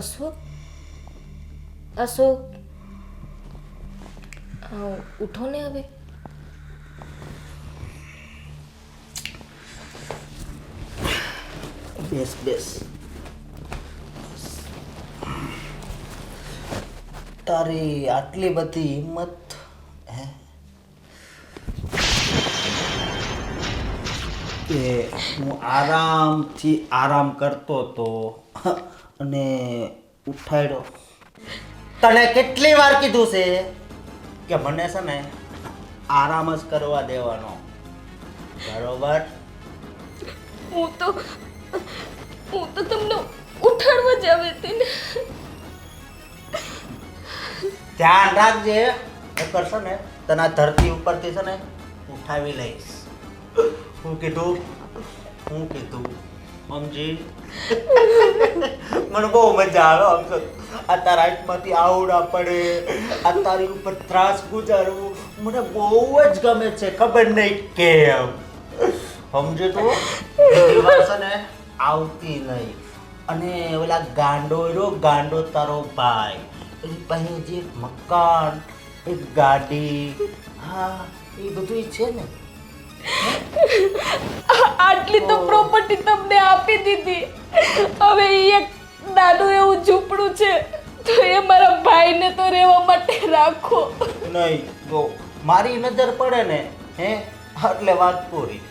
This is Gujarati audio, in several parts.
અશોક અશોક ઉઠો ને હવે. બેસ બેસ. તારી આટલી બધી હિંમત હે કે હું આરામથી આરામ કરતો હતો અને ઉઠાડ્યો. તને કેટલી વાર કીધું છે કે મને છે ને આરામ જ કરવા દેવાનો, બરોબર? હું તો તમને ઉઠાડવા જ આવી હતી ને. ધ્યાન રાખજે, નકર છે ને તને આ ધરતી ઉપરથી છે ને ઉઠાવી લઈશ. હું કીધું સમજી? મને બહુ મજા આવે આમ તો. આ તારા હાથમાંથી આવડા પડે, આ તારી ઉપર ત્રાસ ગુજારવું મને બહુ જ ગમે છે, ખબર નહીં કેમ. સમજે તું? બીજી વાર છે ને આવતી નહીં. અને ઓલા ગાંડો તારો ભાઈ, એની પાસે જે મકાન, એક ગાડી, હા એ બધું છે ને. આટલી તો પ્રોપર્ટી તમને આપી દીધી. હવે એક નાનું એવું ઝૂંપડું છે તો એ મારા ભાઈને તો રહેવા માટે રાખો. નહીં, જો મારી નજર પડે ને એટલે વાત પૂરી.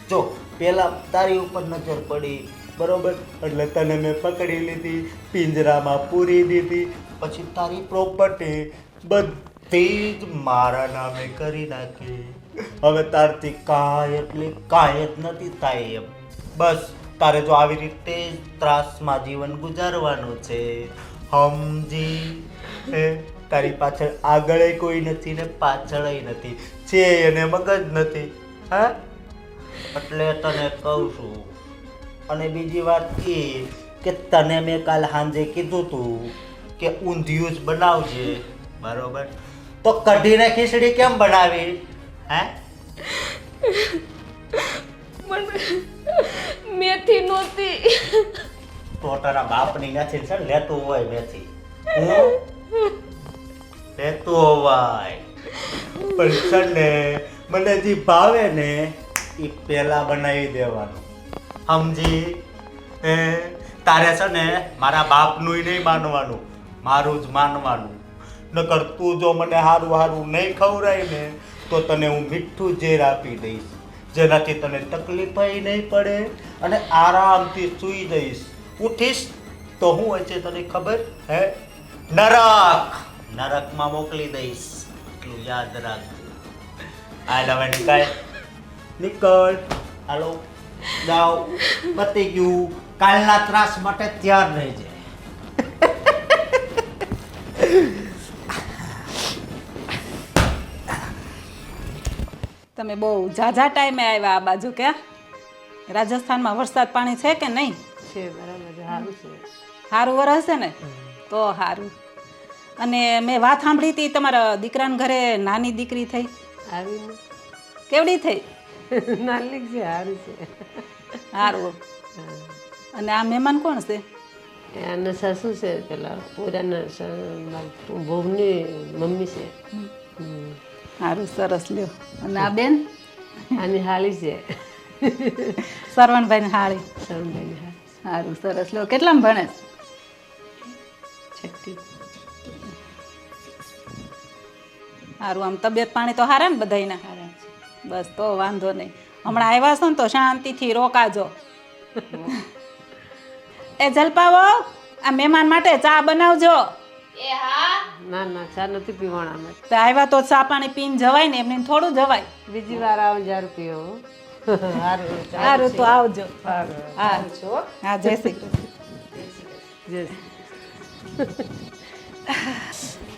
જો પેલા તારી ઉપર નજર પડી, બરોબર, એટલે તને મેં પકડી લીધી, પિંજરામાં પૂરી દીધી, પછી તારી પ્રોપર્ટી બધી જ મારા નામે કરી નાખી. હવે તારથી કાંઈ જ નથી થાય એમ. બસ તારે જો આવી રીતે જ ત્રાસમાં જીવન ગુજારવાનું છે, સમજી? તારી પાછળ આગળ કોઈ નથી ને પાછળ નથી, છે એને મગજ નથી. હા, એટલે તને કહું છું. અને બીજી વાત એ કે તને મેં કાલ સાંજે કીધું તું કે ઊંધિયું જ બનાવજે, બરોબર? તો કઢીને ખીચડી કેમ બનાવી? હે? મેથી નહોતી. તો તારા બાપની નથી છે, લેતું હોય મેથી, લેતું હોય. પણ છે ને મને જે ભાવે ને એ પેલા બનાવી દેવાનું, સમજી? તારે છે ને મારા બાપનું નહીં માનવાનું, મારું જ માનવાનું. નકર તું જો મને હારું નહીં ખવડાય ને તો તને હું મીઠું ઝેર આપી દઈશ, જેનાથી તને તકલીફ નહીં પડે અને આરામથી સૂઈ જઈશ. ઉઠીશ તો હું હોય છે તને ખબર હે? નરકમાં મોકલી દઈશ, એટલું યાદ રાખજો. હાલ હવે નીકળ. હાલો જાઓ, પતી ગયું. કાલના ત્રાસ માટે તૈયાર રહેજે. તમે બહુ ઝાઝા ટાઈમે આવ્યા આ બાજુ. કે રાજસ્થાનમાં વરસાદ પાણી છે કે નહીં? છે, બરાબર, સારું છે. સારું વરસ છે ને તો સારું. અને મેં વાત સાંભળી હતી તમારા દીકરાના ઘરે નાની દીકરી થઈ. આવીને કેવડી થઈ? નાની છે, સારું છે. સારું. અને આ મહેમાન કોણ છે? આના સાસુ છે, પેલા પૂરાના બહુની મમ્મી છે. સારું, સરસ. લ્યો. અને આ બેન? આની હાળી છે, સરવણભાઈ હાળી. શરણભાઈની હાળી. સારું, સરસ. લ્યો. કેટલામાં ભણે? છઠ્ઠી. સારું. આમ તબિયત પાણી તો સારા ને બધાયના? સારા છે. બસ તો વાંધો નહીં. હમણાં આવ્યા છો ને તો શાંતિથી રોકાજો. એ જલપાવો, આ મહેમાન માટે ચા બનાવજો. ના ના, ચા નથી પીવાના અમે. તો આવ્યા તો ચા પાણી પીને જવાય ને, એમને થોડું જવાય. બીજી વાર આવો જ્યારે પીવો. સારું, તો આવજો. હા સારું. હા, જય શ્રી કૃષ્ણ. જય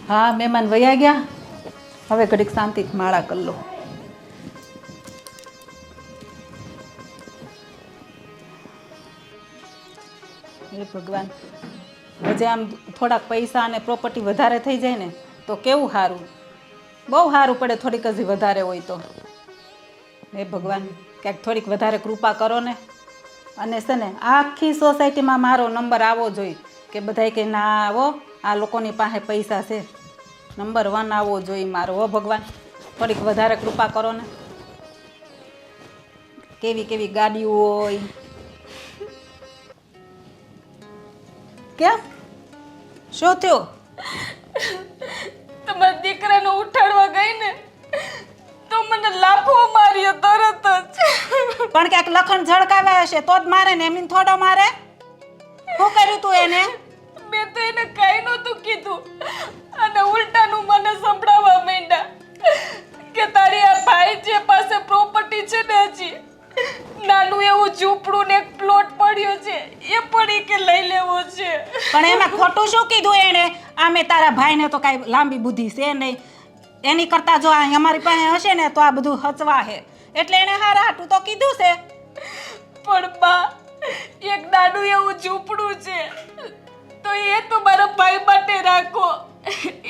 હા, મહેમાન વયા ગયા. હવે ઘડીક શાંતિથી માળા કરી લો. હે ભગવાન, હજી આમ થોડાક પૈસા અને પ્રોપર્ટી વધારે થઈ જાય ને તો કેવું સારું. બહુ સારું પડે થોડીક હજી વધારે હોય તો. હે ભગવાન, ક્યાંક થોડીક વધારે કૃપા કરો ને. અને છે ને આખી સોસાયટીમાં મારો નંબર આવવો જોઈએ કે બધાય કે ના આવો આ લોકોની પાસે પૈસા છે, નંબર 1 આવવો જોઈએ મારો. હો ભગવાન, થોડીક વધારે કૃપા કરો ને. કેવી કેવી ગાડીઓ હોય. કેમ શું થયું? તમારા દીકરાને ઉઠાડવા ગઈ ને તો મને લાફો માર્યો તરત જ. પણ ક્યાંક લખણ ઝળકાવ્યા હશે તો જ મારે ને, એમ થોડો મારે. શું કર્યું તું એને? મેં તો એને કઈ નહોતું કીધું અને ઉલટાનું મને સંભળાવવા માંડ્યા કે તારી આ ભાઈ જે પાસે પ્રોપર્ટી છે ને, હજી નાનું એવું ઝૂંપડું ને એક પ્લોટ પડ્યો છે, એ પણ કે લઈ લેવો છે. પણ એમાં ખોટું શું કીધું એણે? આમે તારા ભાઈને તો કાંઈ લાંબી બુદ્ધિ છે નહીં. એની કરતાં જો આ અમારી પાસે હશે ને તો આ બધું હચવા હે, એટલે એને હારા હાટું તો કીધું છે. પણ બા, એક નાનું એવું ઝૂંપડું છે તો એ તો મારા ભાઈ માટે રાખો,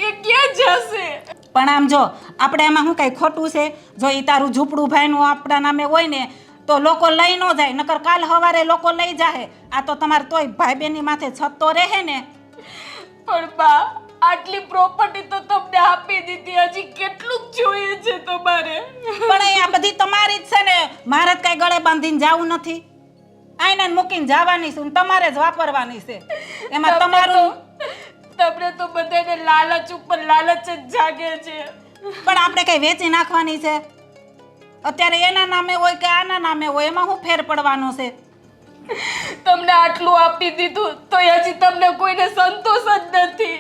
એ ક્યાં જશે? પણ આમ જો આપણે એમાં શું કાંઈ ખોટું છે? જો એ તારું ઝૂંપડું ભાઈનું આપણા નામે હોય ને તો લોકો લઈ ન જાય, નકર કાલ સવારે લોકો લઈ જાય. આ તો તમારે તોય ભાઈ બહેનની માથે છત તો રહે ને. પણ બા, આટલી પ્રોપર્ટી તો તમને આપી દીધી, હજી કેટલું જોઈએ છે તમારે? પણ આ બધી તમારી જ છે ને, મારે જ કાંઈ ગળે બાંધીને જાવું નથી. આઈને મૂકીને જવાની છું, તમારે જ વાપરવાની છે. એમાં તમારું તમને તો બધાને લાલચ ઉપર લાલચ જ જાગે છે. પણ આપણે કઈ વેચી નાખવાની છે? અત્યારે એના નામે હોય કે આના નામે હોય, એમાં શું ફેર પડવાનો છે? તમને આટલું આપી દીધું તો હજી તમને કોઈને સંતોષ જ નથી.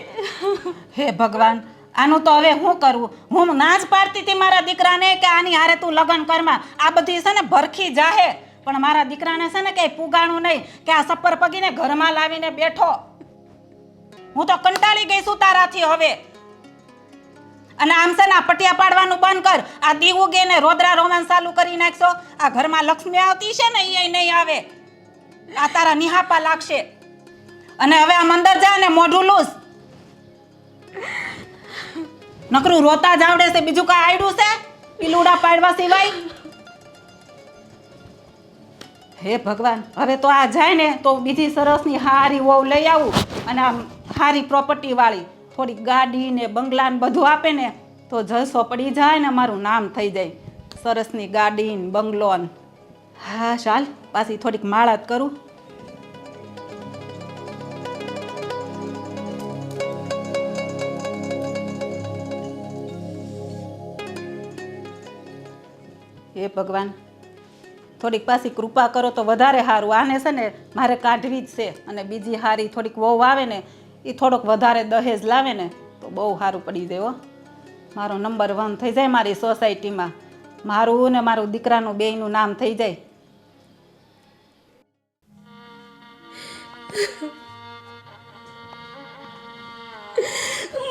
હે ભગવાન, આનું તો હવે શું કરવું? હું ના જ પાડતી હતી મારા દીકરાને કે આની હારે તું લગ્ન કરમાં. આ બધી છે ને ભરખી જાહે, પણ મારા દીકરાને છે ને કઈ પુગાણું નહીં કે આ સપર પગીને ઘરમાં લાવીને બેઠો. હું તો કંટાળી ગઈ છું તારાથી હવે. અને આમ છે ને આ પટિયા પાડવાનું બંધ કર. આ દીવું ગે ને રોદરા રોમાન્સ ચાલુ કરી નાખશો. આ ઘરમાં લક્ષ્મી આવતી છે ને એ નહીં આવે. આ તારા નિહાપા લાગશે. અને હવે આમ અંદર જા ને મોઢું લૂસ. નકરું રોતા જ આવડે છે, બીજું કાંઈ આયડું છે પીલુડા પાડવા સિવાય? હે ભગવાન, હવે તો આ જાય ને તો બીજી સરસની હારી વહુ લઈ આવું અને આમ હારી પ્રોપર્ટી વાળી થોડી ગાડી ને બંગલા ને બધું આપે ને તો જલસો પડી જાય ને મારું નામ થઈ જાય. સરસની ગાડી ને બંગલો ને. હા ચાલ, પાછી થોડીક માળા જ કરું. હે ભગવાન, થોડીક પાછી કૃપા કરો તો વધારે સારું. આને છે ને મારે કાઢવી જ છે. અને બીજી હારી થોડીક વહુ આવે ને એ થોડોક વધારે દહેજ લાવે ને તો બહુ સારું પડી જાય. મારો નંબર 1 થઈ જાય મારી સોસાયટીમાં. મારું ને મારું દીકરાનું બેયનું નામ થઈ જાય.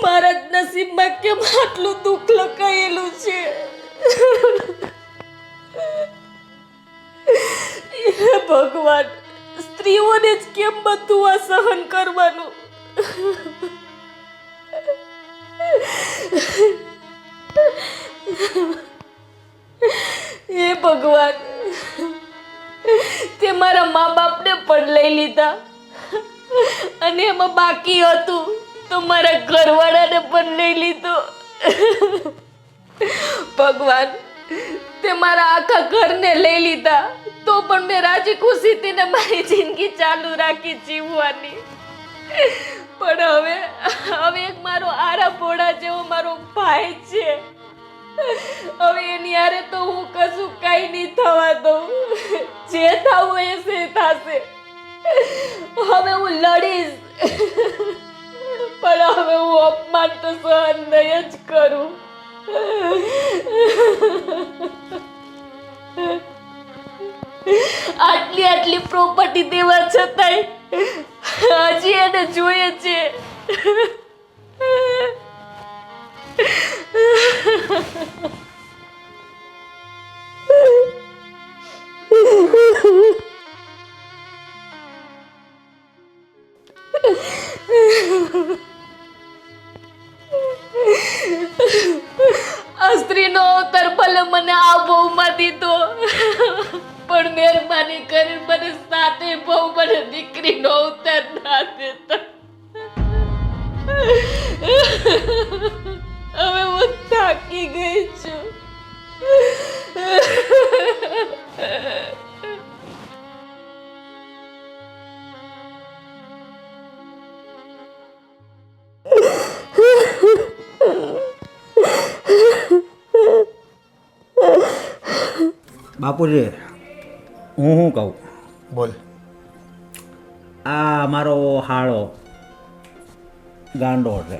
મારા જ નસીબમાં કેમ આટલું દુઃખ લખાયેલું છે? હે ભગવાન, સ્ત્રીઓને જ કેમ બધું આ સહન કરવાનું? હે ભગવાન, તે મારા મા બાપને પણ લઈ લીધા અને એમાં બાકી હતું તો મારા ઘરવાળાને પણ લઈ લીધો. ભગવાન, તે મારા આખા ઘરને લઈ લીધા તો પણ મેં રાજી ખુશીથી ને મારી જિંદગી ચાલુ રાખી જીવવાની. પણ હવે એક મારો આરા ભોળા જેવો મારો ભાઈ છે. હવે એની હારે તો હું કશું કઈ નહીં થવા દઉં. જે થવું એ છે થશે. હવે હું લડીશ, પણ હવે હું અપમાન તો સહન નહીં જ કરું. આટલી પ્રોપર્ટી દેવા છતાંય હજી એને જોઈએ છે. આ સ્ત્રીનો અવતાર ભલે મને આ બહુમાં દીધો, પણ મહેરબાની કરી મને સાથે બહુ મને દીકરીનો અવતાર ના દેતા. હવે હું થાકી ગઈ છું. બાપુજી હું શું કહું, બોલ. આ મારો હાળો ગાંડો છે,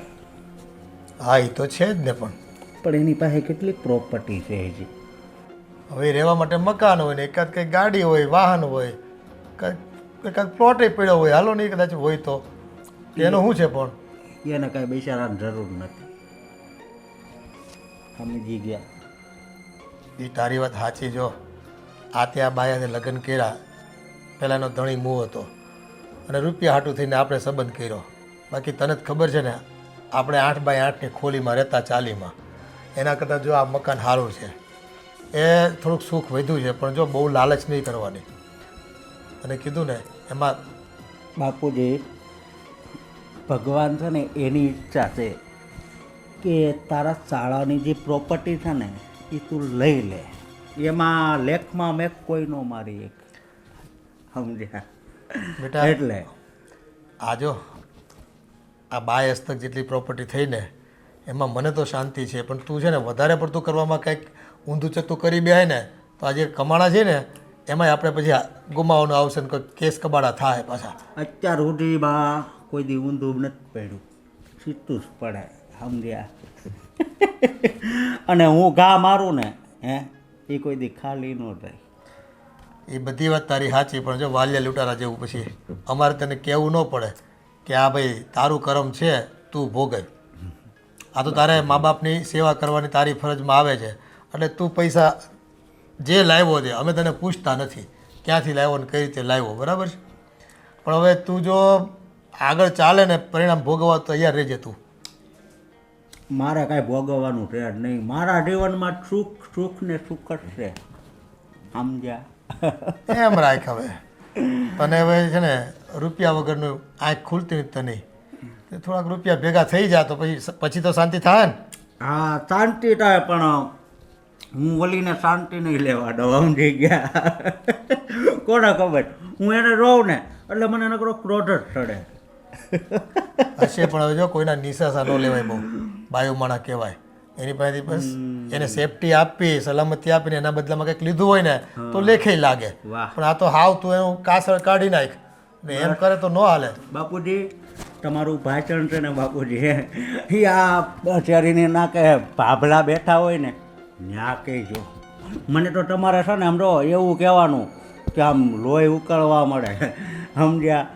હા એ તો છે જ ને, પણ એની પાસે કેટલી પ્રોપર્ટી છે હજી. હવે રહેવા માટે મકાન હોય ને એકાદ કંઈક ગાડી હોય, વાહન હોય, એકાદ પ્લોટે પડ્યો હોય, હાલો નહીં કદાચ હોય તો એનું શું છે? પણ એને કાંઈ બિચારાની જરૂર નથી. સમજી ગયા? એ તારી વાત સાચી. જો આ ત્યાં બાયાને લગ્ન કર્યા, પહેલાંનો ધણી મું હતો અને રૂપિયા હાટું થઈને આપણે સંબંધ કર્યો. બાકી તને જ ખબર છે ને, આપણે 8x8ની ખોલીમાં રહેતા ચાલીમાં. એના કરતાં જો આ મકાન સારું છે, એ થોડુંક સુખ વધ્યું છે, પણ જો બહુ લાલચ નહીં કરવાની. અને કીધું ને એમાં બાપુજી, ભગવાન છે ને એની ઈચ્છા છે કે તારા શાળાની જે પ્રોપર્ટી છે ને એ તું લઈ લે. એમાં લેખમાં મેં કોઈ નો મારી એક, સમજ્યા? બેટા એટલે આ જો આ 2 હસ્તક જેટલી પ્રોપર્ટી થઈને એમાં મને તો શાંતિ છે, પણ તું છે ને વધારે પડતું કરવામાં કંઈક ઊંધું ચતું કરી બેહાય ને તો આ જે કમાણા છે ને એમાંય આપણે પછી ગુમાવવાનું આવશે ને કોઈ કેસ કબાડા થાય પાછા. અત્યાર સુધીમાં કોઈ દી ઊંધું નથી પડ્યું, સીધું જ પડે, સમજ્યા? અને હું ઘા મારું ને એ કોઈ દી ખાલી ન થાય. એ બધી વાત તારી સાચી, પણ જો વાલિયા લૂંટારા જેવું પછી અમારે તને કહેવું ન પડે કે આ ભાઈ તારું કરમ છે, તું ભોગવ. આ તો તારે મા બાપની સેવા કરવાની તારી ફરજમાં આવે છે, એટલે તું પૈસા જે લાવ્યો છે અમે તને પૂછતા નથી ક્યાંથી લાવ્યો ને કઈ રીતે લાવ્યો, બરાબર છે? પણ હવે તું જો આગળ ચાલે ને પરિણામ ભોગવવા તૈયાર રહેજે તું. મારે કાંઈ ભોગવવાનું છે જ નહીં. મારા જીવનમાં સુખ ને સુખ જ છે, સમજ્યા? એમ રાખ. હવે તને હવે છે ને રૂપિયા વગરનું આંખ ખુલતી નથી તને. થોડાક રૂપિયા ભેગા થઈ જાય તો પછી તો શાંતિ થાય ને. હા, શાંતિ થાય, પણ હું ઓલીને શાંતિ નહીં લેવા દઉં, સમજી ગયા? કોને ખબર, હું એને રહું ને એટલે મને નકરો ક્રોધ જ ચડે. હશે પણ હવે જો કોઈના નિશાસા ન લેવાય, બહુ બાયો માણા કહેવાય. એની પાસેથી બસ એને સેફટી આપી, સલામતી આપીને એના બદલામાં કંઈક લીધું હોય ને તો લેખે લાગે. વાહ. પણ આ તો હાવ તું એનું કાસળ કાઢી નાખ ને એમ કરે તો ન હાલે. બાપુજી, તમારું ભાષણ છે ને બાપુજી, એ આ શેરીની નાકે ભાભલા બેઠા હોય ને ત્યાં કહેજો. મને તો તમારે છે ને આમ જો એવું કહેવાનું કે આમ લોહી ઉકળવા મળે, સમજ્યા?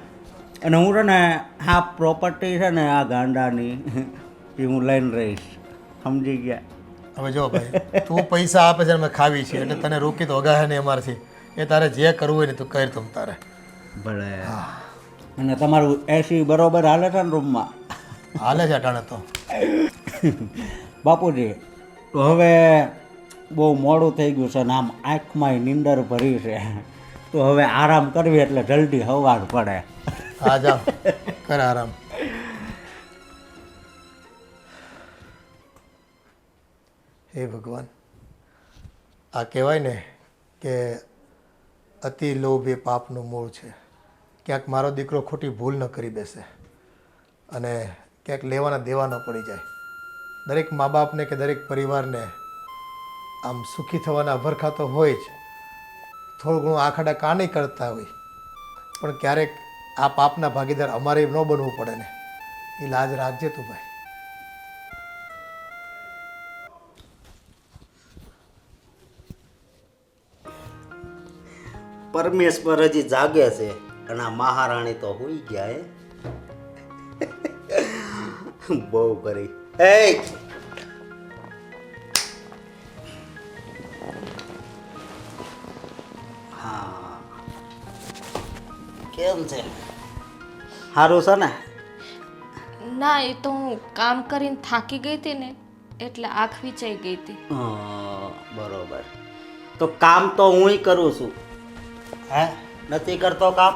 અને હું છે ને આ પ્રોપર્ટી છે ને આ ગાંડાની એ હું લઈને રહીશ, સમજી ગયા? હવે જો ભાઈ, તું પૈસા આપે છે અમે ખાવી છે એટલે તને રોકી તો અગાહે નહીં અમારથી. એ તારે જે કરવું હોય ને તું કર તમ તારે. ભલે. અને તમારું એસી બરોબર હાલે છે ને રૂમમાં? હાલે છે અટાણે તો. બાપુજી, તો હવે બહુ મોડું થઈ ગયું છે ને આમ આંખમાં નીંદર ભરી છે, તો હવે આરામ કરવી એટલે જલ્દી સવાર પડે. હા જાઓ, કર આરામ. હે ભગવાન, આ કહેવાય ને કે અતિ લોભ એ પાપનું મૂળ છે. ક્યાંક મારો દીકરો ખોટી ભૂલ ન કરી બેસે અને ક્યાંક લેવાના દેવા ન પડી જાય. દરેક મા બાપને કે દરેક પરિવારને આમ સુખી થવાના અભરખા તો હોય જ, થોડું ઘણું આખાડા કાની કરતા હોય, પણ ક્યારેક આ પાપના ભાગીદાર અમારે ન બનવું પડે ને, એ લાજ રાખજે તું ભાઈ. પરમેશ્વર હજી જાગે છે અને આ મહારાણી તો હોઈ ગયા. બહુ કરી. હા, કેમ છે? સારું છે ને? ના, એ તો હું કામ કરીને થાકી ગઈ હતી ને એટલે આંખ વિચાઈ ગઈ હતી. બરોબર. તો કામ તો હું કરું છું. હે, નથી કરતો કામ?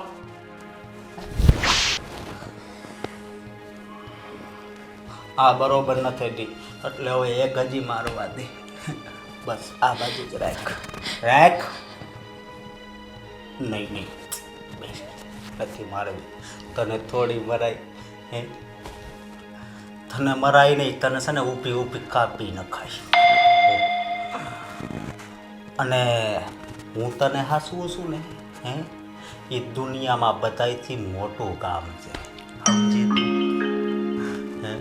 આ બરોબર નથી થતી એટલે હવે એક હજી મારવા દે. બસ આ બાજુ જ રાખ. નહીં બેસ, નથી મારવી. તને થોડી મરાય હે? તને મરાય નહીં, તને છે ને ઊભી ઊભી કાપી નખાય. અને હું તને હાસવું છું ને હે, એ દુનિયામાં બધાયથી મોટું કામ છે, સમજી તું? હે?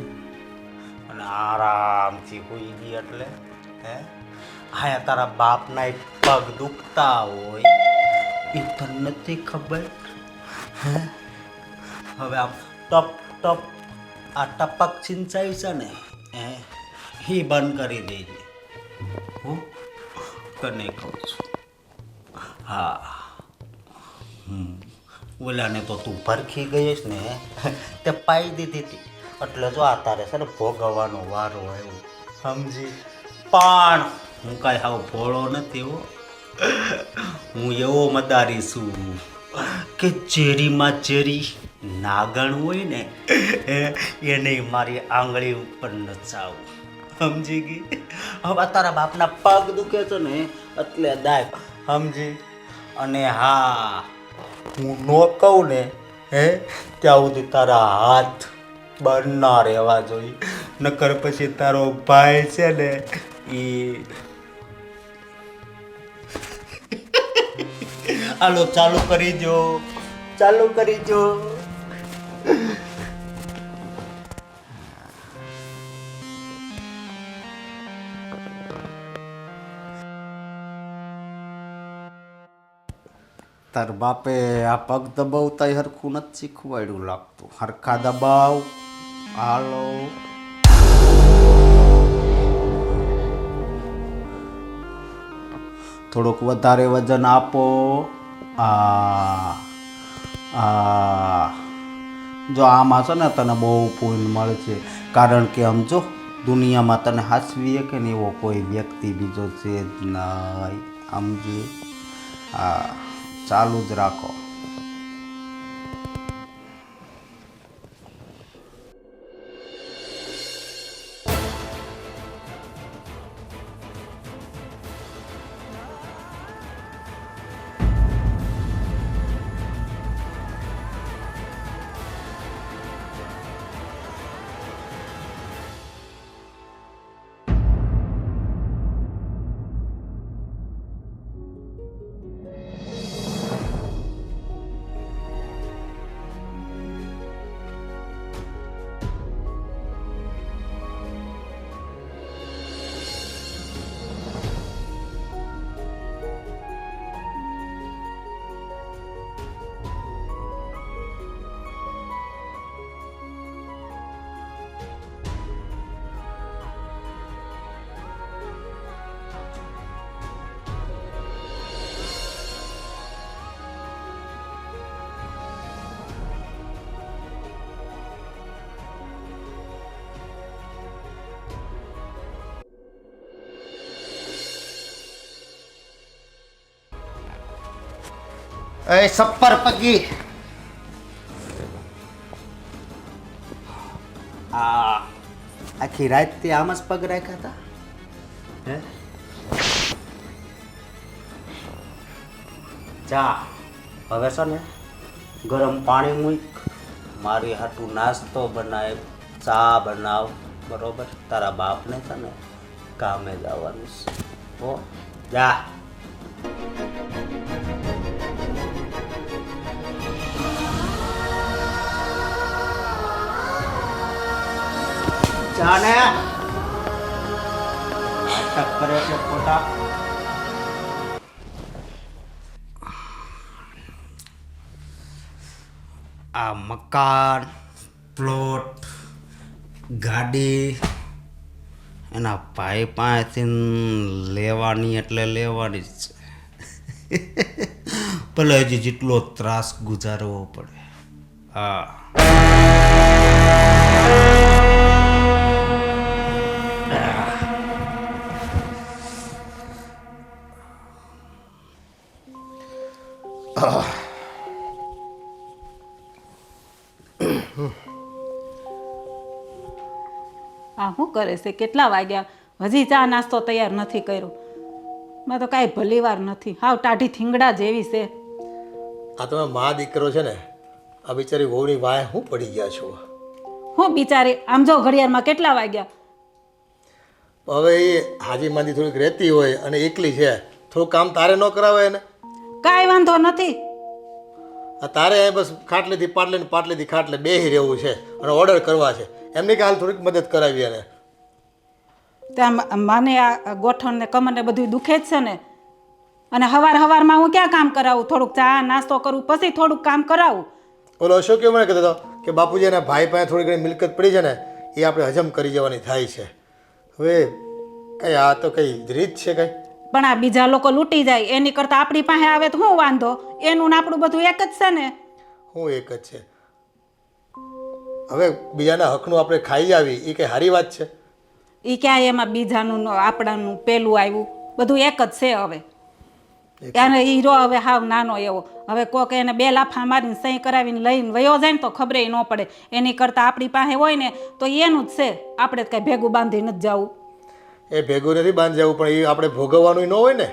અને આરામથી હોઈ ગઈ એટલે હે, હા તારા બાપના પગ દુખતા હોય એ તને નથી ખબર હે? હવે આમ ટપ ટપ આ ટપક સિંચાઈ છે ને હે, એ બંધ કરી દેજે. હું તને કહું છું. હા ઓલાને તો તું ભરખી ગઈશ ને તે પાઈ દીધી હતી એટલે જો આ તારે છે ને ભોગવવાનો વારો આવ્યો, સમજી? પણ હું કાંઈ હાવ ભોળો નથી હો. હું એવો મદારી છું કે ચેરીમાં ચેરી નાગણ હોય ને એને મારી આંગળી ઉપર નચાવું, સમજી ગઈ? હવે તારા બાપના પગ દુખે છે ને એટલે દાય, સમજી? અને હા હું નો કહું ને હે ત્યાં સુધી તારા હાથ બંધ ના રહેવા જોઈએ, નકર પછી તારો ભાઈ છે ને એ હાલો ચાલુ કરી દો. તાર બાપે આ પગ દબાવતા હરખું નથી શીખવાડ્યું લાગતું. હરખા દબાવ. હાલો થોડુંક વધારે વજન આપો. જો આમાં છે ને તને બહુ પુણ્ય મળશે, કારણ કે આમ જો દુનિયામાં તને હાસવી કે ને એવો કોઈ વ્યક્તિ બીજો છે જ નહીં, સમજી? હા ચાલુ જ રાખો. એ સપ્પર પગી આખી રાત તે આમ જ પગ રાખ્યા હતા હે? જા હવે છે ને ગરમ પાણી મૂક, મારી હાટું નાસ્તો બનાવ, ચા બનાવ, બરોબર? તારા બાપને છે ને કામે જવાનું છે હો. જા. જાને નાટક કરે છે ખોટા. આ મકાન, પ્લોટ, ગાડી એના ભાઈ પાસેથી લેવાની એટલે લેવાની જ છે. ભલે હજી જેટલો ત્રાસ ગુજારવો પડે. હા આ શું કરે છે? કેટલા વાગ્યા? હજી ચા નાસ્તો તૈયાર નથી કર્યો. મેં તો કાંઈ ભલી વાર નથી. હાવ ટાઢી થીંગડા જેવી છે. આ તમે મા દીકરો છે ને, આ બિચારી વહુની વાય હું પડી ગયા છો. હું બિચારી, આમ જો ઘડિયાળમાં કેટલા વાગ્યા? હવે એ હાજી માંદી થોડીક રહેતી હોય અને એકલી છે, થોડું કામ તારે ન કરાવે ને? કાંઈ વાંધો નથી. આ તારે અહીં બસ ખાટલેથી પાટલે ને પાટલેથી ખાટલે બેહી રહેવું છે અને ઓર્ડર કરવા છે. એમની કે હાલ થોડીક મદદ કરાવી એને. ત્યાં મને આ ગોઠણ ને કમર ને બધું દુખે જ છે ને. અને હવારમાં હું ક્યાં કામ કરાવું? થોડુંક ચા નાસ્તો કરું પછી થોડુંક કામ કરાવું. ઓલો અશોક મને કહેતો હતો કે બાપુજી એના ભાઈ પાસે થોડી ઘણી મિલકત પડી છે ને, એ આપણે હજમ કરી જવાની થાય છે. હવે કઈ આ તો કઈ રીત છે કઈ? પણ આ બીજા લોકો લૂંટી જાય એની કરતાં આપણી પાસે આવે તો શું વાંધો? એનું ને આપણું બધું એક જ છે ને. હું એક જ છે. હવે બીજાના હકનું આપણે ખાઈ આવી એ કઈ સારી વાત છે? એ ક્યાં એમાં બીજાનું આપણાનું પેલું આવ્યું? બધું એક જ છે હવે. એને હીરો હવે હાવ નાનો એવો. હવે કોક એને 2 લાફા મારીને સહી કરાવીને લઈને વયો જાય ને તો ખબરે ન પડે. એની કરતાં આપણી પાસે હોય ને તો એનું જ છે. આપણે કઈ ભેગું બાંધી નથી જવું. એ ભેગું નથી બાંધી જવું, પણ એ આપણે ભોગવવાનું ન હોય ને.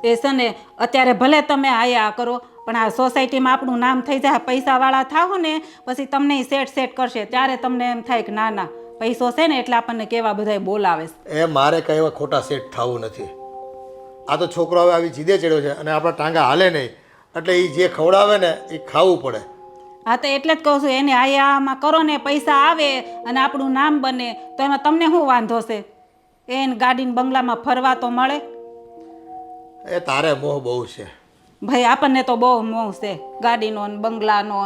એ છે ને અત્યારે ભલે તમે આયા કરો પણ આ સોસાયટીમાં આપણું નામ થઈ જાય, પૈસાવાળા થાવ ને પછી તમને સેટ કરશે. ત્યારે તમને એમ થાય કે ના ના પૈસો છે ને એટલે આપણને કેવા બધાય બોલાવે છે. એ મારે કઈ એવા ખોટા સેટ થવું નથી. આ તો છોકરો હવે આવી જીદે ચડ્યો છે અને આપણા ટાંગા હાલે નહીં, એટલે એ જે ખવડાવે ને એ ખાવું પડે. હા તો એટલે જ કહું છું એને આયામાં કરો ને, પૈસા આવે અને આપણું નામ બને તો એમાં તમને શું વાંધો છે? એને ગાડીને બંગલામાં ફરવા તો મળે. એ તારે મોહ બહુ છે ભાઈ, આપણને તો બહુ મોહ છે ગાડીનો ને બંગલાનો.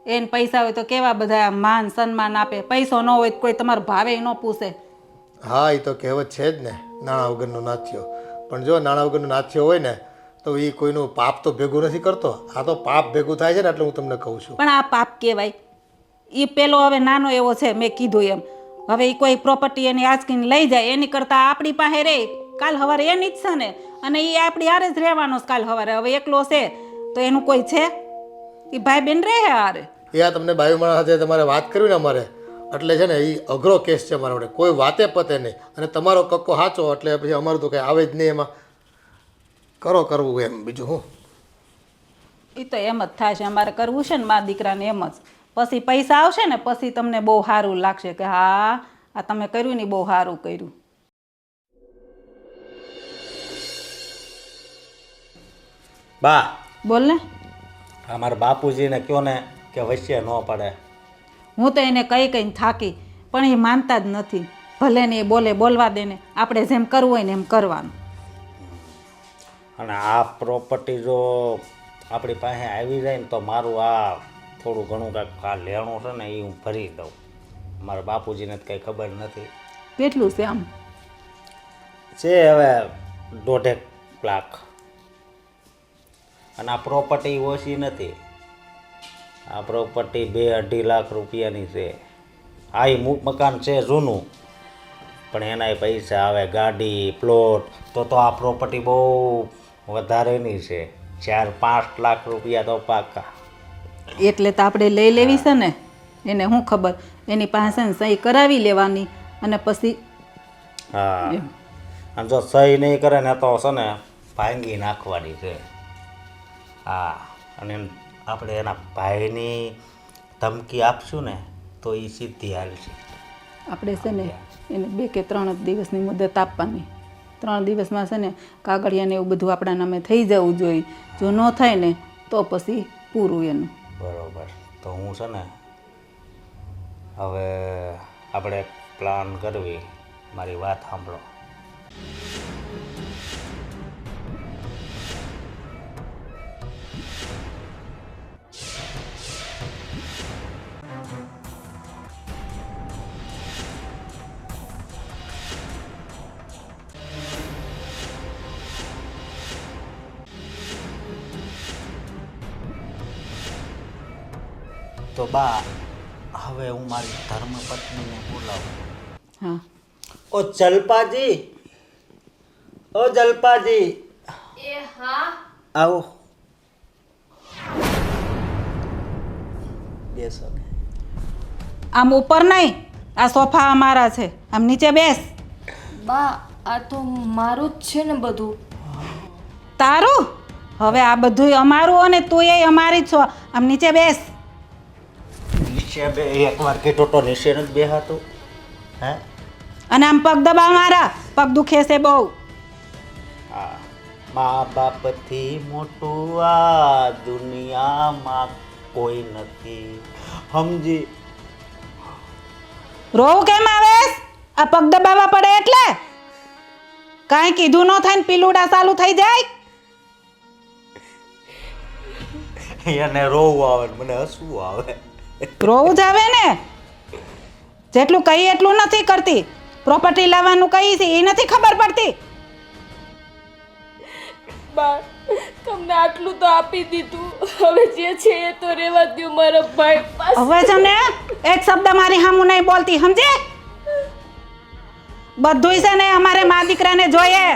એને પૈસા હોય તો કેવા બધા માન સન્માન આપે. પૈસો ન હોય તો કોઈ તમારો ભાવે ન પૂછે. હા, એ તો કહેવત છે જ ને, નાણાં વગરનો નાથ્યો. પણ જો નાણાં વગરનો નાથ્યો હોય ને તો એ કોઈનું પાપ તો ભેગું નથી કરતો. આ તો પાપ ભેગું થાય છે ને એટલે હું તમને કહું છું. પણ આ પાપ કહેવાય? એ પેલો હવે નાનો એવો છે, મેં કીધું એમ. હવે એ કોઈ પ્રોપર્ટી એની આંચકીને લઈ જાય એની કરતાં આપણી પાસે રહે. કાલ સવારે એની જ છે ને, અને એ આપણી હારે જ રહેવાનો કાલ સવારે. હવે એકલો છે તો એનું કોઈ છે? એ ભાઈ બેન રહે હારે. એ આ તમને બાયુ માણસ સાથે તમારે વાત કરવી ને અમારે, એટલે છે ને એ અઘરો કેસ છે મારા માટે. કોઈ વાતે પતે નહીં અને તમારો કક્કો સાચો એટલે પછી અમારું તો કંઈ આવે જ નહીં. એમાં કરો કરવું એમ, બીજું હું. એ તો એમ જ થાય છે. અમારે કરવું છે ને મારા દીકરાને એમ જ. પછી પૈસા આવશે ને પછી તમને બહુ સારું લાગશે કે હા આ તમે કર્યું ને બહુ સારું કર્યું. બા, બોલ ને. અમારા બાપુજીને કયો ને કે વચ્ચે ન પડે. હું તો એને કહીને થાકી પણ એ માનતા જ નથી. ભલે ને એ બોલવા દે ને, આપણે જેમ કરવું હોય ને એમ કરવાનું. અને આ પ્રોપર્ટી જો આપણી પાસે આવી જાય ને તો મારું આ થોડું ઘણું કાંઈક આ લેણું છે ને એ હું ભરી દઉં. મારા બાપુજીને તો કંઈ ખબર નથી. કેટલું છે આમ? છે હવે 1.5 લાખ. અને આ પ્રોપર્ટી ઓછી નથી. આ પ્રોપર્ટી 2-2.5 લાખ રૂપિયાની છે. આ એ મકાન છે જૂનું, પણ એના પૈસા આવે, ગાડી, પ્લોટ, તો આ પ્રોપર્ટી બહુ વધારેની છે. 4-5 લાખ રૂપિયા તો પાકા. એટલે તો આપણે લઈ લેવી છે ને. એને શું ખબર, એની પાસે ને સહી કરાવી લેવાની અને પછી. હા, અને જો સહી નહીં કરે ને તો છે ને ભાંગી નાખવાની છે. હા, અને આપણે એના ભાઈની ધમકી આપશું ને તો એ સીધી હાલશે. આપણે છે ને એને 2 કે 3 દિવસની મુદત આપવાની. 3 દિવસમાં છે ને કાગળિયાને એવું બધું આપણા નામે થઈ જવું જોઈએ. જો ન થાય ને તો પછી પૂરું એનું. બરોબર. તો હું છે ને હવે આપણે પ્લાન કરવી. મારી વાત સાંભળો. તો બા, હવે હું મારી ધર્મપત્નીને બોલાવું. હા. ઓ જલપાજી, ઓ જલપાજી. એ હા. આવો. બેસો. આમ ઉપર નહીં, આ સોફા અમારા છે, આમ નીચે બેસ. બા આ તો મારું જ છે ને બધું. તારું? હવે આ બધું અમારું અને તું એ અમારી જ છો. આમ નીચે બેસ. નીચે બે એકવાર કીધું તો નીચે નથી બેહાતું. હે અને આમ પગ દબાવ મારા, પગ દુખે છે બહુ. હા, મા બાપથી મોટું આ દુનિયામાં કોઈ નથી. સમજી? રોવું કેમ આવેસ? આ પગ દબાવવા પડે એટલે કાંઈ કીધું ન થાય ને પીલુડા ચાલુ થઈ જાય. એને રોવું આવે ને મને હસવું આવે. રોવું જ આવે ને. જેટલું કહી એટલું નથી કરતી. પ્રોપર્ટી લાવવાનું કહી છે એ નથી ખબર પડતી. બા તમને આટલું તો આપી દીધું, હવે જે છે એ તો રહેવા દ્યો મારા ભાઈ પાસે. હવે છે ને એક શબ્દ મારી સામું નહીં બોલતી, સમજે? બધુંય છે ને અમારે મા દીકરાને જોઈએ.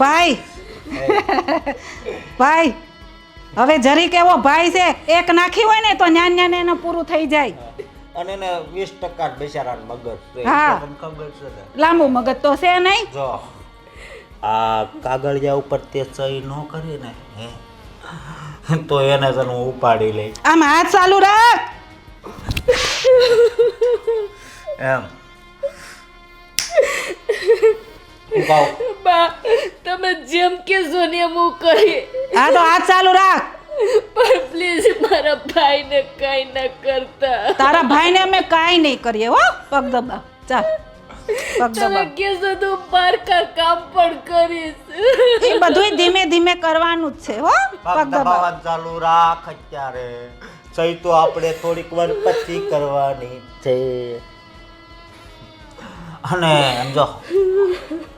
ભાઈ ભાઈ હવે જરીક એવો ભાઈ છે, એક નાખી હોય ને તો ન્યાન ન્યાન એને પૂરું થઈ જાય. અને એને 20% બિચારાને મગજ છે. હા. તમને ખબર છે ને? લાંબુ મગજ તો છે નહીં. જો આ કાગળિયા ઉપર તે સહી ન કરી ને હે તો એને જ હું ઉપાડી લઈ. આમ હાથ ચાલુ રાખ. એમ હું કહું બા તમે જેમ કહેશો ને એમ હું કરી. હા તો હાથ ચાલુ રાખ. પણ પ્લીઝ મારા ભાઈને કાંઈ ન કરતા. તારા ભાઈને અમે કાંઈ નહીં કરીએ હો. પગ દબા, ચાલ પગ તમે દબા. કહેશો તો પારકા કામ પણ કરીશ. એ બધુંય ધીમે ધીમે કરવાનું જ છે હો. પગ દબા. દબાવવાનું ચાલુ રાખ અત્યારે. સહી તો આપણે થોડીક વાર પછી કરવાની છે. અને સમજો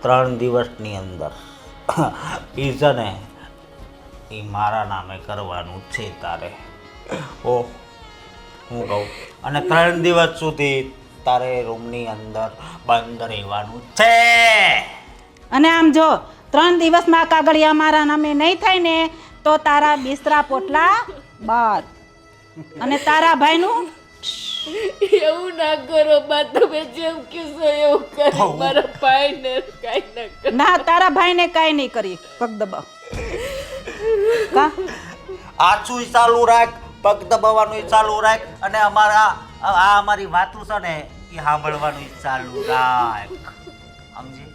3 દિવસની અંદર ઈ છે ને એ મારા નામે કરવાનું છે તારે. ઓ હું કહું, અને 3 દિવસ સુધી તારે રૂમની અંદર બંધ રહેવાનું છે. અને આમ જો 3 દિવસમાં કાગળિયા મારા નામે નહીં થાય ને તો તારા બિસ્તરા પોટલા બાર. અને તારા ભાઈનું એવું ના કરો બા, તમે જેમ કહેશો એવું કરી. મારા ભાઈને કાંઈ ન કરો. ના, તારા ભાઈને કાંઈ નહીં કરી. પગ દબાવ. કા આછું ચાલુ રાખ, પગ દબાવવાનું ચાલુ રાખ, અને અમારી વાતું છે ને એ સાંભળવાનું ચાલુ રાખ. સમજી?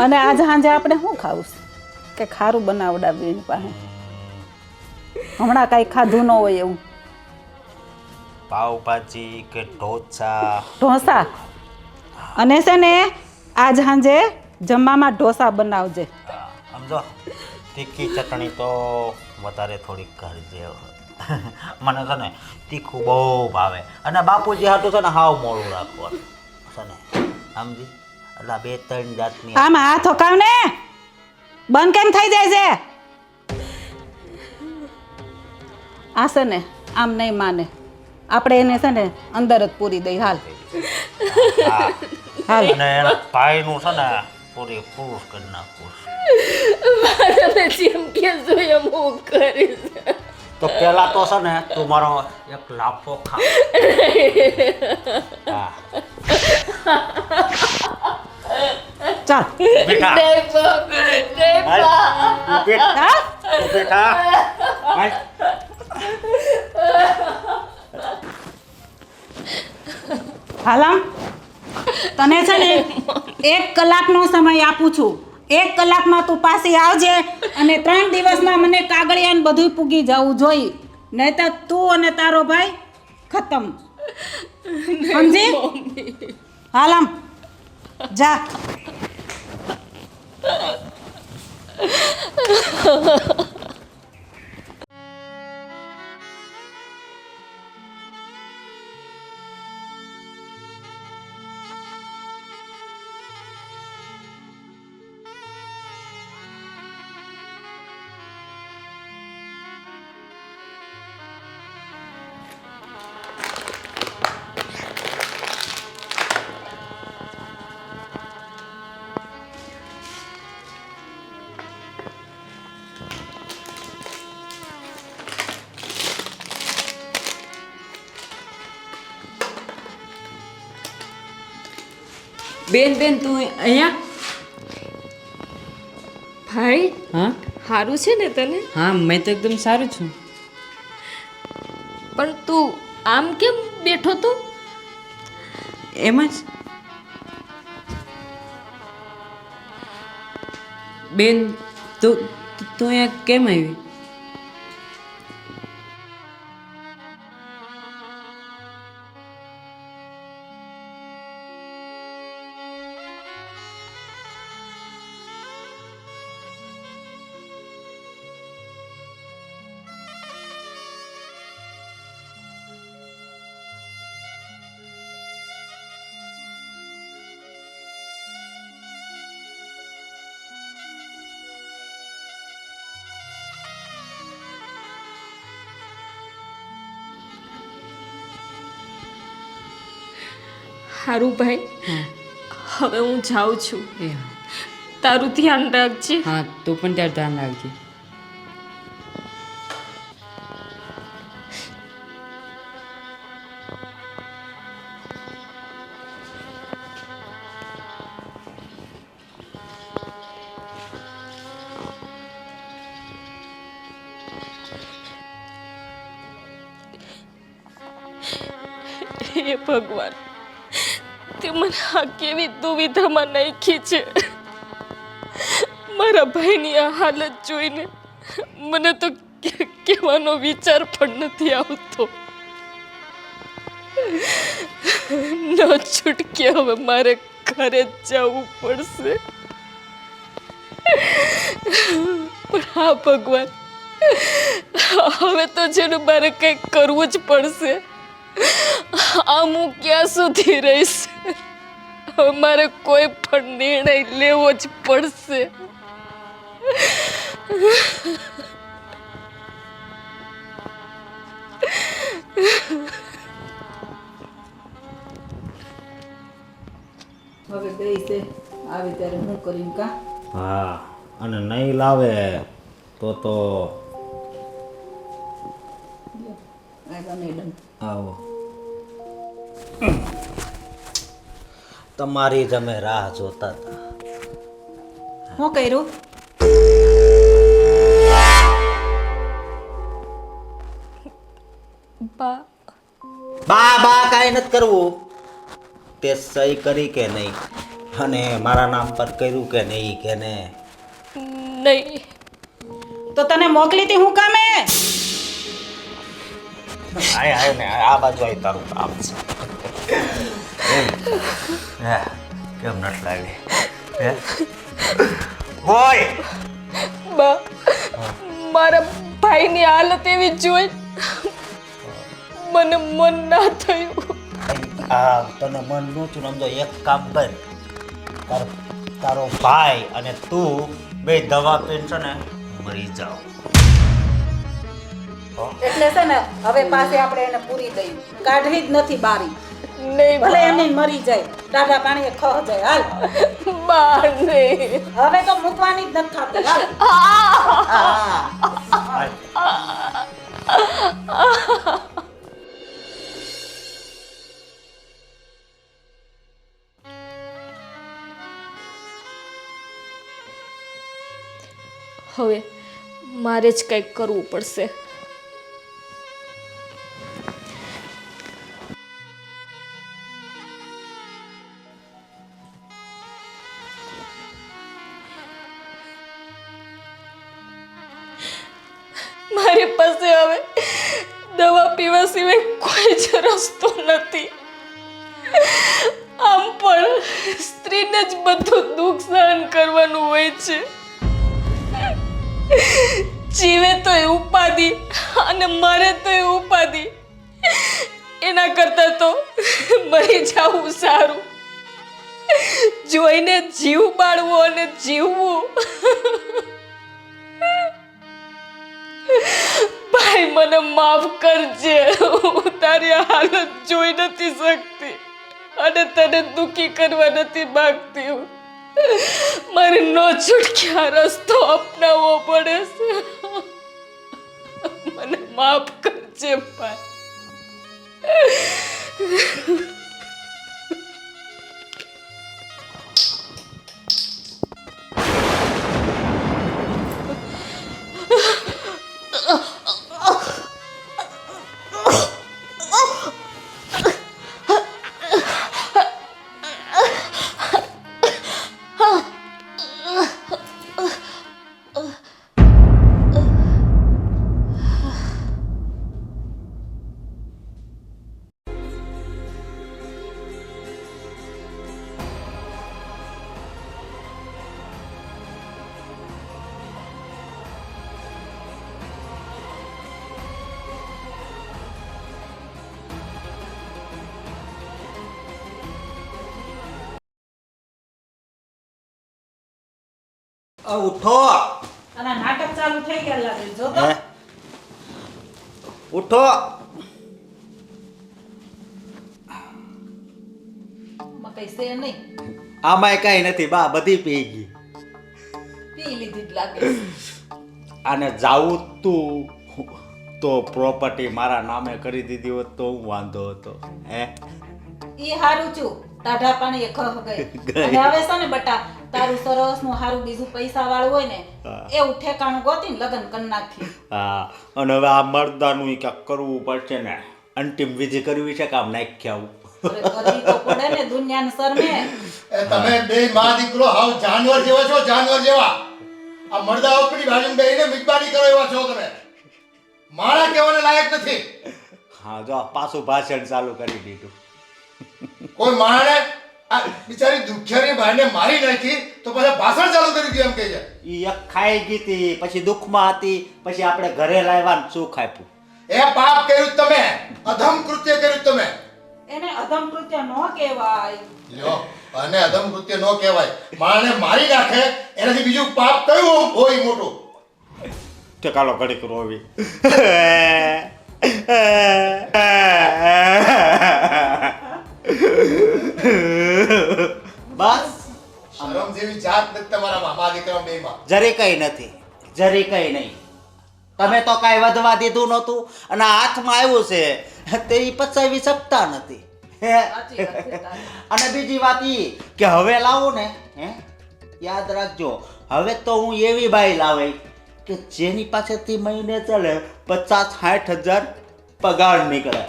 અને આજ સાંજે આપણે શું ખાવું છે? કે ખારું બનાવડાવ્યું એની પાસે. હમણાં કાંઈ ખાધું ન હોય એવું. પાવભાજી કે ઢોસા? ઢોસા. અને છે ને આજ સાંજે જમવામાં ઢોસા બનાવજે. સમજો, તીખી ચટણી તો વધારે થોડીક કરજે. મને છે ને તીખું બહુ ભાવે. અને બાપુજી હાટું છે ને હાવ મોડું રાખવાનું છે ને. સમજી? એટલે 2-3 જાતની. આમ હાથ હકાવ ને. બંધ કેમ થઈ જાય છે? આ છે ને આમ નહીં માને. આપણે એને છે ને અંદર જ પૂરી દઈ. હાલ હા. હાલ. અને એના ભાઈનું છે ને પૂરી પુરુષ કરી નાખવું. તમે જેમ કહેશો એમ હું કરીશ. તો પેલા તો છે ને તું મારો એક લાફો ખા. હા. ચાલ. બેટા નહીં બા, નહીં હાલ. બા. તું બેઠ. હા? તું બેઠા. હાલ. હાલામ તને છે ને 1 કલાકનો સમય આપું છું. 1 કલાકમાં તું પાછી આવજે અને 3 દિવસમાં મને કાગળિયાને બધું પૂગી જવું જોઈએ. નહીં તો તું અને તારો ભાઈ ખતમ. સમજી? હાલામ જા. બેન બેન તું અહીંયા ભાઈ હા સારું છે ને તને? હા મેં તો એકદમ સારું છું. પણ તું આમ કેમ બેઠો તો? એમ જ બેન તું તું અહીંયા કેમ આવી? સારું ભાઈ, હવે હું જાઉં છું. એ હા. તારું ધ્યાન રાખજે. હા તું પણ ત્યારે ધ્યાન રાખજે. હે ભગવાન, તે મને આ કેવી દુવિધામાં નાખી છે. મારા ભાઈની આ હાલત જોઈને મને તો કહેવાનો વિચાર પણ નથી આવતો. ન છૂટકે હવે મારે ઘરે જ જવું પડશે. પણ હા ભગવાન, હવે તો જેનું મારે કંઈક કરવું જ પડશે. આમ હું ક્યાં સુધી રહીશ? હવે મારે કોઈ પણ નિર્ણય લેવો જ પડશે. હવે ગઈ છે આવી ત્યારે હું કરીને કા હા, અને નહીં લાવે તો આગળ મેડમ આવો. તમારી જ અમે રાહ જોતા હતા. હું કર્યું? બા, બા કાંઈ નથી કરવું. તે સહી કરી કે નહીં, અને મારા નામ પર કર્યું કે નહીં કે ને? નહીં. તો તને મોકલી હતી હું કામે? આય ને આ બાજુ આય, તારું કામ છે. હે, કેમ નથી લાવી? હે હોય બા, મારા ભાઈની હાલત એવી જોઈ મને મન ના થયું. આ તને મન નું સમજો. એક કામ કર, તારો ભાઈ અને તું બે દવા પીને છે ને મરી જાઓ. એટલે છે ને હવે પાસે આપણે એને પૂરી દઈ કાઢવી જ નથી બારી. નહીં ભલે બા. એમની મરી જાય, ટાઢા પાણીએ ખહ જાય. હાલ બા, નહીં. હવે તો મૂકવાની જ નથી થતી. હાલ હવે મારે જ કંઈક કરવું પડશે. મારી પાસે હવે દવા પીવા સિવાય કોઈ જ રસ્તો નથી. આમ પણ સ્ત્રીને જ બધું દુઃખ સહન કરવાનું હોય છે. જીવે તો એ ઉપાધિ અને મરે તો એ ઉપાધિ. એના કરતા તો મરી જવું સારું. જોઈને જીવ બાળવો અને જીવવું. ભાઈ, મને માફ કરજે. હું તારી હાલત જોઈ નથી શકતી અને તને દુઃખી કરવા નથી માંગતી. મારે નો છૂટકે આ રસ્તો અપનાવવો પડે છે. મને માફ કરજે ભાઈ. ઉઠો. અને નાટક ચાલુ થઈ ગયા લાગે જો તો હે? ઉઠો. કઈ છે નહીં આમાંય કઈ નથી બા, બધી પી ગઈ. પી લીધી જ લાગે આને જાવું તું તો પ્રોપર્ટી મારા નામે કરી દીધી હોત તો હું વાંધો હતો. હે ઈ હારું છું ટાઢા પાણી એ ખહ ગઈ અને હવે છે ને બટા તારું સરસ નું હારું બીજું પૈસા વાળું હોય ને એવું ઠેકાણું ગોતીને લગન કરી નાખી. હા, અને હવે આ મર્દાનું ઈ કાંઈક કરવું પડશે ને. અંતિમ વિધિ કરવી છે કે આમ નાખી આવું? અરે કરવી તો પડે ને દુનિયાને શરમે. એ તમે બે માં દીકરો હાવ જાનવર જેવા છો, જાનવર જેવા. આ મરદા ઉપરની બાજુમાં બેહીને મિજબાની કરો એવા છો તમે. મારા કહેવાને લાયક નથી. હા, જો આ પાછું ભાષણ ચાલુ કરી દીધું. કોઈ માણે આ બિચારી દુખિયાની ભાઈને મારી નાખી તો પછી ભાષણ ચાલુ કરી દીધું એમ કહે છે. ઈ એક ખાઈ ગઈ હતી, પછી દુઃખમાં હતી, પછી આપણે ઘરે લાવ્યા ને સુખ આપ્યું. એ પાપ કર્યું તમે, અધમ કૃત્ય કર્યું તમે. એને અધમ કૃત્ય ન કહેવાય. લ્યો, અને અધમ કૃત્ય ન કહેવાય. માણને મારી નાખે એનાથી બીજું પાપ કયું હોય મોટું? ઠેકાલો ઘડીક રોવી. બસ શરમ જેવી જાત નથી તમારા મામા દીકરા બેમાં. જરી કઈ નથી, જરી કઈ નહીં. તમે તો કાંઈ વધવા દીધું નહોતું અને હાથમાં આવ્યું છે તે ઈ પચાવી શકતા નથી. હે? સાચી વાત છે તારી. અને બીજી વાત ઈ કે હવે લાવો ને, હે, યાદ રાખજો, હવે તો હું એવી બાઈ લાવે કે જેની પાસેથી મહિને ચાલે 50-60 હજાર પગાર નીકળે.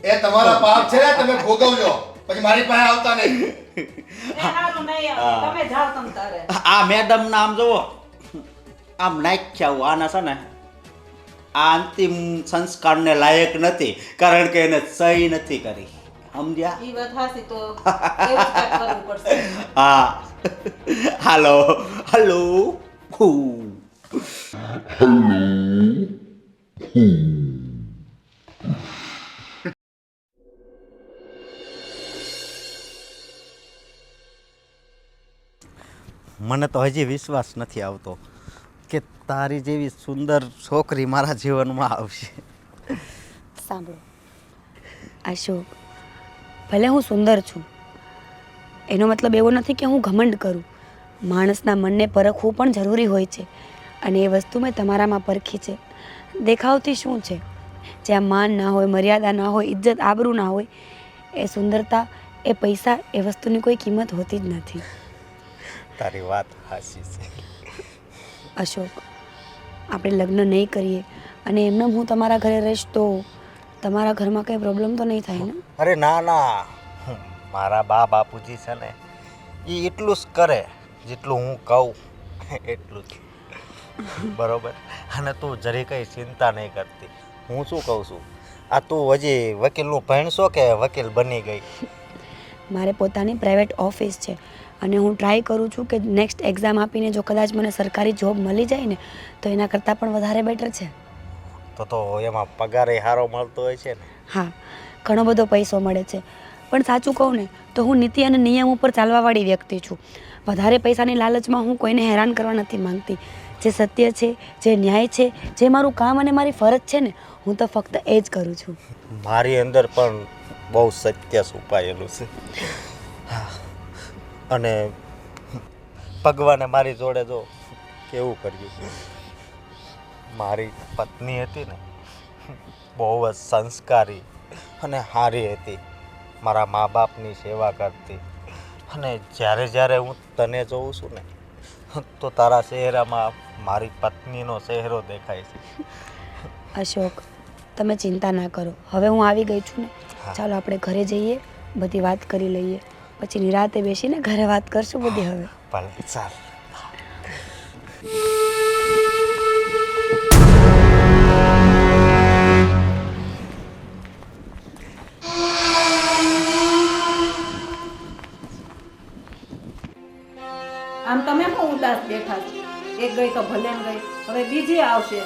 એ તમારા પાપ છે ને, તમે ભોગવજો. પછી મારી પાસે આવતા નહીં. એ હારું નહીં આવે. તમે જાઓ તમ તારે. આ મેડમ ના આમ જુઓ, આમ નાખ્યા આના છે ને, આ અંતિમ સંસ્કારને લાયક નથી કારણ કે એને સહી નથી કરી. સમજ્યા? ઈ વાત હાસી તો એવું જ કાંઈક કરવું પડશે. હા. હાલો હાલો. મને તો હજી વિશ્વાસ નથી આવતો કે તારી જેવી સુંદર છોકરી મારા જીવનમાં આવશે. સાંભળો અશોક, ભલે હું સુંદર છું એનો મતલબ એવો નથી કે હું ઘમંડ કરું. માણસના મનને પરખવું પણ જરૂરી હોય છે અને એ વસ્તુ મેં તમારામાં પરખી છે. દેખાવથી શું છે? જ્યાં માન ના હોય, મર્યાદા ના હોય, ઇજ્જત આબરૂ ના હોય, એ સુંદરતા, એ પૈસા, એ વસ્તુની કોઈ કિંમત હોતી જ નથી. તારી વાત હાચી છે. અશોક, આપણે લગ્ન નહીં કરીએ અને એમને હું તમારા ઘરે રહીશ તો તમારા ઘરમાં કંઈ પ્રોબ્લેમ તો નહીં થાય ને? અરે ના ના, મારા બા બાપુજી છે ને એ એટલું જ કરે જેટલું હું કહું એટલું જ. બરોબર? અને તું જરી કંઈ ચિંતા નહીં કરતી. હું શું કહું છું, આ તું હજી વકીલનું ભણશો કે વકીલ બની ગઈ? મારે પોતાની પ્રાઇવેટ ઓફિસ છે અને હું ટ્રાય કરું છું કે નેક્સ્ટ એક્ઝામ આપીને જો કદાચ મને સરકારી જોબ મળી જાય ને તો એના કરતાં પણ વધારે બેટર છે. તો એમાં પગારે સારો મળતો હોય છે ને? હા, ઘણો બધો પૈસો મળે છે. પણ સાચું કહું ને તો હું નીતિ અને નિયમ ઉપર ચાલવાવાળી વ્યક્તિ છું. વધારે પૈસાની લાલચમાં હું કોઈને હેરાન કરવા નથી માંગતી. જે સત્ય છે, જે ન્યાય છે, જે મારું કામ અને મારી ફરજ છે ને, હું તો ફક્ત એ જ કરું છું. મારી અંદર પણ બહુ સત્ય છુપાયેલું છે. અને ભગવાને મારી જોડે જો કેવું કર્યું. મારી પત્ની હતી ને બહુ જ સંસ્કારી અને સારી હતી. મારા મા બાપની સેવા કરતી. અને જ્યારે જ્યારે હું તને જોઉં છું ને તો તારા ચહેરામાં મારી પત્નીનો ચહેરો દેખાય છે. અશોક, તમે ચિંતા ના કરો. હવે હું આવી ગઈ છું ને, ચાલો આપણે ઘરે જઈએ, બધી વાત કરી લઈએ, પછી નિરાતે બેસીને ઘરે વાત કરશું બધી. હવે ભલે, ચાલ. આમ તમે શું ઉદાસ બેઠા છો? એક ગઈ તો ભલે ને ગઈ, હવે બીજી આવશે.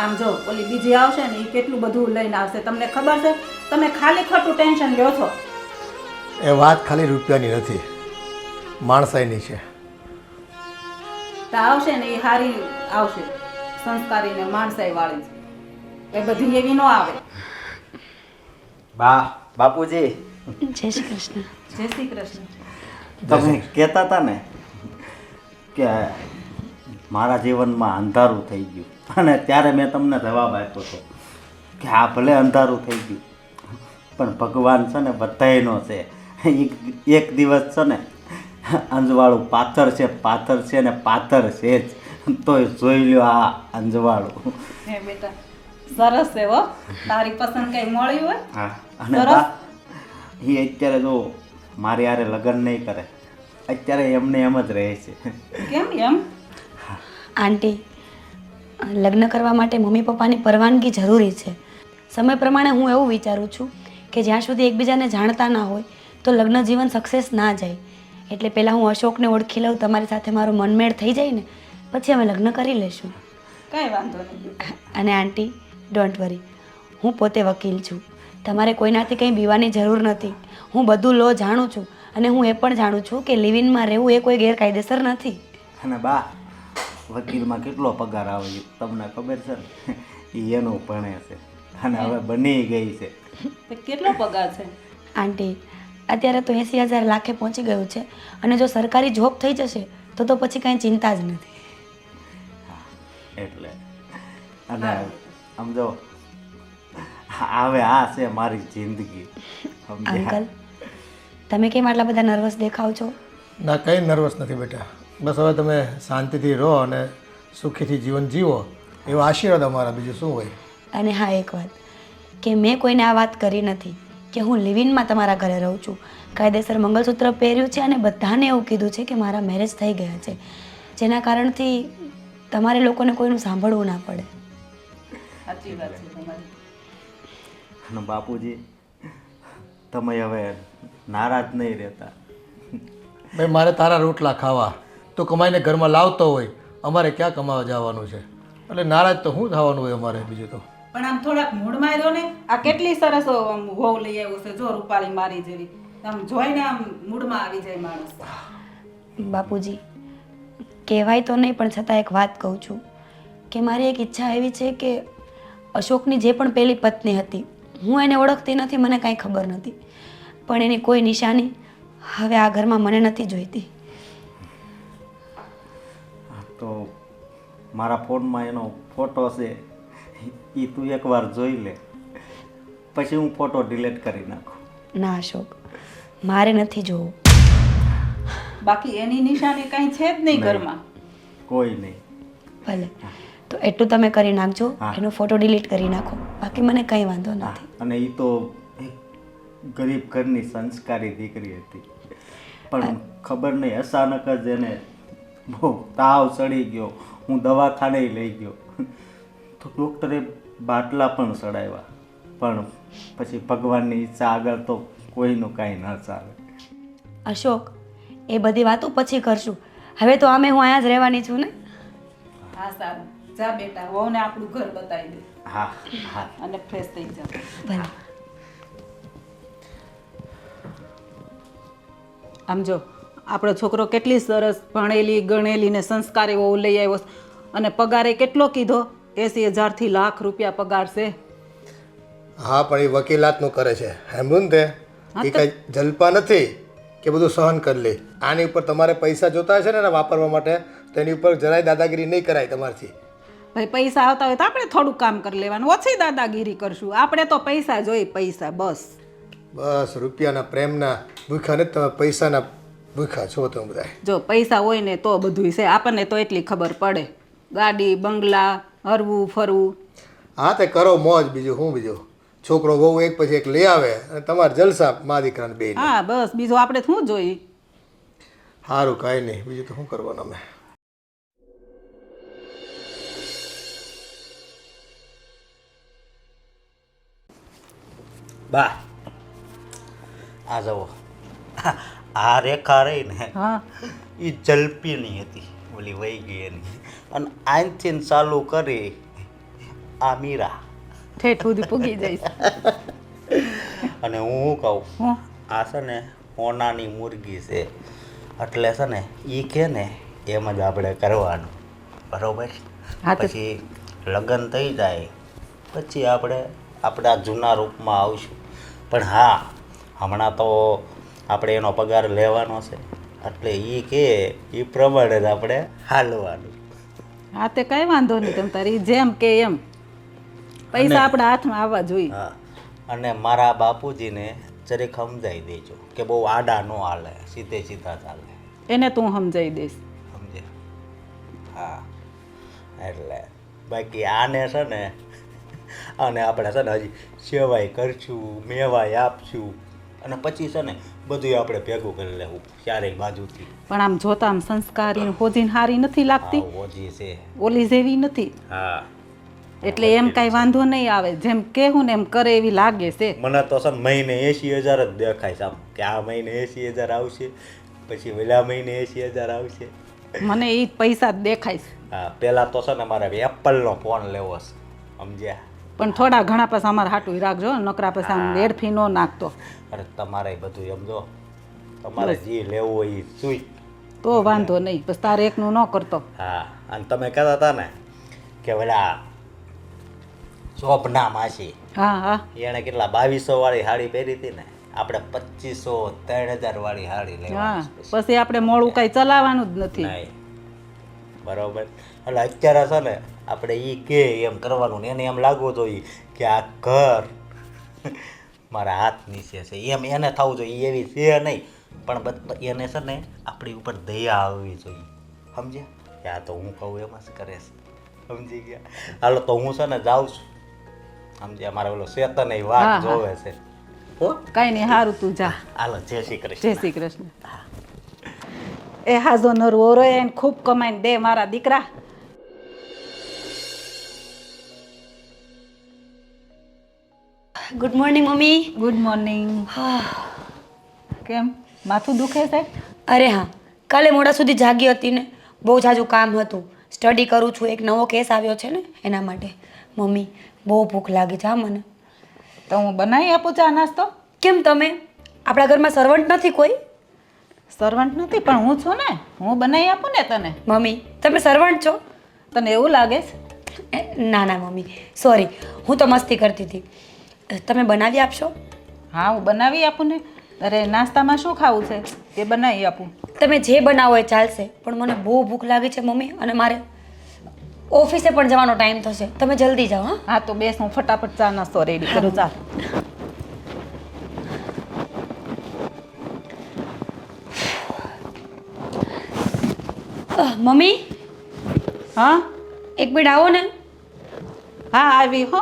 આમ જો ઓલી બીજી આવશે ને એ કેટલું બધું લઈને આવશે તમને ખબર છે? તમે ખાલી ખોટું ટેન્શન લ્યો છો. એ વાત ખાલી રૂપિયાની નથી, માણસાઈની છે. તો આવશે ને એ હારી આવશે, સંસ્કારી ને માણસાઈ વાળી જ. એ બધી એવી ન આવે. બાપુજી, જય શ્રી કૃષ્ણ. જય શ્રી કૃષ્ણ. તમે કહેતા હતા ને કે મારા જીવનમાં અંધારું થઈ ગયું, અને ત્યારે મેં તમને જવાબ આપ્યો હતો કે આ ભલે અંધારું થઈ ગયું પણ ભગવાન છે ને બધાયનો છે. એક દિવસ છે ને અંજવાળું પાથર છે ને પાથર છે જ, તોય જોઈ લ્યો આ અંજવાળું. હે બેટા, સરસ છે હો. તારી પસંદ કઈ મળ્યું હોય? હા, અને સરસ. બા એ અત્યારે જો મારી હારે લગ્ન નહીં કરે, અત્યારે એમને એમ જ રહે છે. કેમ એમ? આંટી, લગ્ન કરવા માટે મમ્મી પપ્પાની પરવાનગી જરૂરી છે. સમય પ્રમાણે હું એવું વિચારું છું કે જ્યાં સુધી એકબીજાને જાણતા ના હોય તો લગ્ન જીવન સક્સેસ ના જાય. એટલે પહેલાં હું અશોકને ઓળખી લઉં, તમારી સાથે મારો મનમેળ થઈ જાય ને પછી અમે લગ્ન કરી લઈશું. કઈ વાંધો નહીં. અને આંટી, ડોન્ટ વરી, હું પોતે વકીલ છું. તમારે કોઈનાથી કંઈ બીવાની જરૂર નથી. હું બધું લો જાણું છું, અને હું એ પણ જાણું છું કે લિવિનમાં રહેવું એ કોઈ ગેરકાયદેસર નથી. અને બા, વકીલમાં કેટલો પગાર આવે છે તમને ખબર છે ને? એ એનું ભણે છે અને હવે બની ગઈ છે. તો કેટલો પગાર છે? આંટી, અત્યારે તો 80,000 લાખે પહોંચી ગયું છે, અને જો સરકારી જોબ થઈ જશે તો પછી કાંઈ ચિંતા જ નથી. એટલે અને સમજો હવે આ છે મારી જિંદગી. અંકલ, તમે કેમ આટલા બધા નર્વસ દેખાવ છો? ના, કંઈ નર્વસ નથી બેટા. બસ હવે તમે શાંતિથી રહો અને સુખીથી જીવન જીવો, એવો આશીર્વાદ અમારા, બીજું શું હોય. અને હા, એક વાત કે મેં કોઈને આ વાત કરી નથી કે હું લિવિનમાં તમારા ઘરે રહું છું. કાયદેસર મંગળસૂત્ર પહેર્યું છે અને બધાને એવું કીધું છે કે મારા મેરેજ થઈ ગયા છે, જેના કારણથી તમારે લોકોને કોઈનું સાંભળવું ના પડે. સાચી વાત છે તમારી. અને બાપુજી, તમે હવે નારાજ નહીં રહેતા. ભાઈ, મારે તારા રોટલા ખાવા, તો કમાઈને ઘરમાં લાવતો હોય, અમારે ક્યાં કમાવા જવાનું છે? એટલે નારાજ તો શું થવાનું હોય અમારે, બીજું તો. પણ આમ થોડાક મૂડમાં રહ્યો ને. આ કેટલી સરસ આમ વહુ લઈ આવ્યો છે, જો રૂપાળી મારી જેવી. આમ જોઈને આમ મૂડમાં આવી જાય માણસ. બાપુજી, કહેવાય તો નહીં પણ છતાં એક વાત કહું છું કે મારી એક ઈચ્છા એવી છે કે અશોકની જે પણ પહેલી પત્ની હતી, હું એને ઓળખતી નથી, મને કાંઈ ખબર નથી, પણ એની કોઈ નિશાની હવે આ ઘરમાં મને નથી જોઈતી. તો મારા ફોનમાં એનો ફોટો છે, એ તું એકવાર જોઈ લે, પછી હું ફોટો ડિલીટ કરી નાખું. ના અશોક, મારે નથી જોવું. બાકી એની નિશાની કઈ છે જ નહીં ઘરમાં. કોઈ નહીં. ભલે, તો એટલું તમે કરી નાખજો, હા. એનો ફોટો ડિલીટ કરી નાખો, બાકી મને કંઈ વાંધો હા, નથી. અને એ તો એક ગરીબ ઘરની સંસ્કારી દીકરી હતી, પણ ખબર નહીં અચાનક જ એને બહુ તાવ ચડી ગયો. હું દવાખાને લઈ ગયો તો ડૉક્ટરે બાટલા પણ ચડાવ્યા, પણ પછી ભગવાનની ઈચ્છા આગળ તો કોઈનું કાંઈ ન ચાલે. અશોક, એ બધી વાતો પછી કરશું. હવે તો અમે હું અહીંયા જ રહેવાની છું ને. હા સારું, જા બેટા, વહુને આપણું ઘર બતાવી દે હા હા. અને ફ્રેશ થઈ જા. ભલે. આમ જો, આપણો છોકરો કેટલી સરસ ભણેલી ગણેલી ને સંસ્કારી વહુ લઈ આવ્યો, અને પગારે કેટલો કીધો? 80,000 લાખ રૂપિયા પગાર છે. હા, પણ એ વકીલાતનું કરે છે, હેમુન તે એ કઈ જલપા નથી કે બધું સહન કરી લે. આની ઉપર તમારે પૈસા જોતા હશે ને એને વાપરવા માટે, તો એની ઉપર જરાય દાદાગીરી નહીં કરાય તમારથી. ભાઈ, પૈસા આવતા હોય તો આપણે થોડું કામ કરી લેવાનું, ઓછી દાદાગીરી કરશું. આપણે તો પૈસા જોઈએ, પૈસા બસ. બસ રૂપિયાના પ્રેમના ભૂખા નથી, તમે પૈસાના ભૂખા છો તમે બધા. જો પૈસા હોય ને તો બધું છે, આપણને તો એટલી ખબર પડે. ગાડી બંગલા, હરવું ફરવું. હા, તે કરો મોજ, બીજું શું? બીજું છોકરો બહુ એક પછી એક લઈ આવે અને તમારે જલસા મા દીકરાને બે. હા બસ, બીજું આપણે શું જોઈએ? સારું, કાંઈ નહીં, બીજું તો શું કરવાનું અમે. બા, આ જુઓ, આ રેખા રહી ને, હા, એ જલપીની હતી, ઓલી વહી ગઈ એની. અને આનથી ચાલુ કરી આ મીરા, ઠેઠ સુધી પૂગી જઈશ. અને હું કહું, હું આ છે ને હોનાની મુરગી છે, એટલે છે ને એ કે ને એમ જ આપણે કરવાનું, બરોબર? હા તો પછી લગ્ન થઈ જાય પછી આપણે આપણા જૂના રૂપમાં આવશું. પણ હા, હમણાં તો આપણે એનો પગાર લેવાનો છે, એટલે એ કે એ પ્રમાણે જ આપણે હાલવાનું. હા તે કઈ વાંધો નહીં, તમ તારી જેમ કે એમ પૈસા આપણા હાથમાં આવવા જોઈએ. હા, અને મારા બાપુજીને જરીક સમજાવી દેજો કે બહુ આડા ન હાલે, સીધે સીધા ચાલે, એને તું સમજાવી દઈશ. સમજે? હા, એટલે બાકી આને છે ને, અને આપણે છે ને હજી સેવાય કરશું, મેવાય આપશું, અને પછી છે ને બધું આપણે ભેગું કરી લેવું ચારેય બાજુથી. પણ આમ જોતા આમ સંસ્કારી હોજીન હારી નથી લાગતી, હા, ઓજી છે. ઓલી જેવી નથી, હા, એટલે એમ કઈ વાંધો નહીં આવે. જેમ કહેવું ને એમ કરે એવી લાગે છે. મને તો છે ને મહિને 80,000 જ દેખાય છે આમ, કે આ મહિને 80,000 આવશે, પછી ઓલા મહિને 80,000 આવશે. મને એ પૈસા જ દેખાય છે. હા, પહેલાં તો છે ને મારે એપલનો ફોન લેવો છે, સમજ્યા? પણ થોડા ઘણા પછી અમારે હાટું રાખજો, નકરા પછી આમ વેડફી ન નાખતો. અરે તમારે બધું એમ જો, તમારે જે લેવું હોય એ સુઈ. તો વાંધો નહીં, પછી તારે એકનું ન કરતો. હા, અને તમે કહેતા હતા ને કે ઓલા શોભના માસી, હા હા એણે કેટલા 2200 વાળી સાડી પહેરી હતી ને, આપણે 2500 3000 વાળી સાડી હા, લેવાની. પછી આપણે મોડું કઈ ચલાવવાનું જ નથી. નહીં, બરોબર? એટલે અત્યારે છે ને આપણે એ કે એમ કરવાનું ને, એને એમ લાગવું જોઈએ કે આ ઘર મારા હાથ નીચે છે, એમ એને થવું જોઈએ. એવી છે નહીં, પણ એને છે ને આપણી ઉપર દયા આવવી જોઈએ, સમજ્યા? કે આ તો હું કહું એમ જ કરે છે, સમજી ગયા? હાલો તો હું છે ને જાઉં છું, સમજ્યા? મારે ઓલો શેતન એ હા, વાત હા. જોવે છે. હો, કઈ નહીં, સારું તું જા. હાલો, જય શ્રી કૃષ્ણ. જય શ્રી કૃષ્ણ. એ હાજો નરવો રોય એને ખૂબ કમાઈને દે મારા દીકરા. Good morning mummy. Good morning. કેમ માથું દુખે છે? અરે હા, કાલે મોડા સુધી જાગી હતી ને, બહુ જાજુ કામ હતું. સ્ટડી કરું છું, એક નવો કેસ આવ્યો છે ને એના માટે. મમ્મી બહુ ભૂખ લાગી છે હા મને. તો હું બનાવી આપું ચા નાસ્તો? કેમ તમે? આપણા ઘરમાં સર્વન્ટ નથી કોઈ? સર્વન્ટ નથી, પણ હું છું ને, હું બનાવી આપું ને તને. મમ્મી તમે સર્વન્ટ છો? તને એવું લાગે છે? ના ના મમ્મી, સોરી, હું તો મસ્તી કરતી હતી. તમે બનાવી આપશો? હા, હું બનાવી આપું ને. અરે નાસ્તામાં શું ખાવું છે એ બનાવી આપું. તમે જે બનાવો એ ચાલશે, પણ મને બહુ ભૂખ લાગી છે મમ્મી, અને મારે ઓફિસે પણ જવાનો ટાઈમ થશે. તમે જલ્દી જાઓ. હા હા તો બેસ, હું ફટાફટ ચા નાસ્તો રેડી કરું. ચાલ. મમ્મી હા એક મિનિટ આવો ને. હા આવી હો.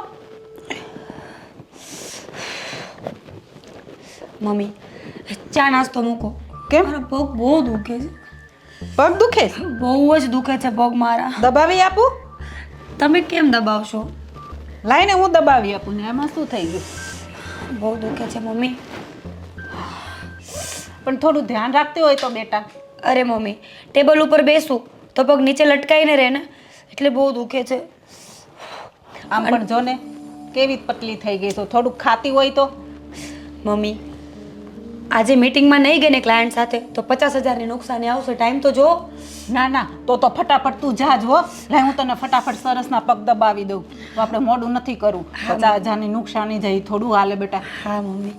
મમ્મી ચા નાસ્તો મૂકો. કેમ? મારો પગ બહુ દુખે છે. પગ દુખે છે? બહુ જ દુખે છે પગ મારા. દબાવી આપું? તમે કેમ દબાવશો? લાઈને હું દબાવી આપું ને, એમાં શું થઈ ગયું? બહુ દુખે છે મમ્મી. પણ થોડું ધ્યાન રાખતી હોય તો બેટા. અરે મમ્મી, ટેબલ ઉપર બેસું તો પગ નીચે લટકાઈને રહે ને, એટલે બહુ દુખે છે. આમ પણ જો ને કેવી પતલી થઈ ગઈ છો. થોડુંક ખાતી હોય તો. મમ્મી આજે મીટિંગમાં નહીં ગઈ ને ક્લાયન્ટ સાથે તો 50,000ની નુકસાની આવશે. ટાઈમ તો જો. ના ના, તો ફટાફટ તું જા જો. લાય હું તને ફટાફટ સરસના પગ દબાવી દઉં. તો આપણે મોડું નથી કરવું. 50,000ની નુકસાની જાય થોડું હાલે બેટા. હા mummy,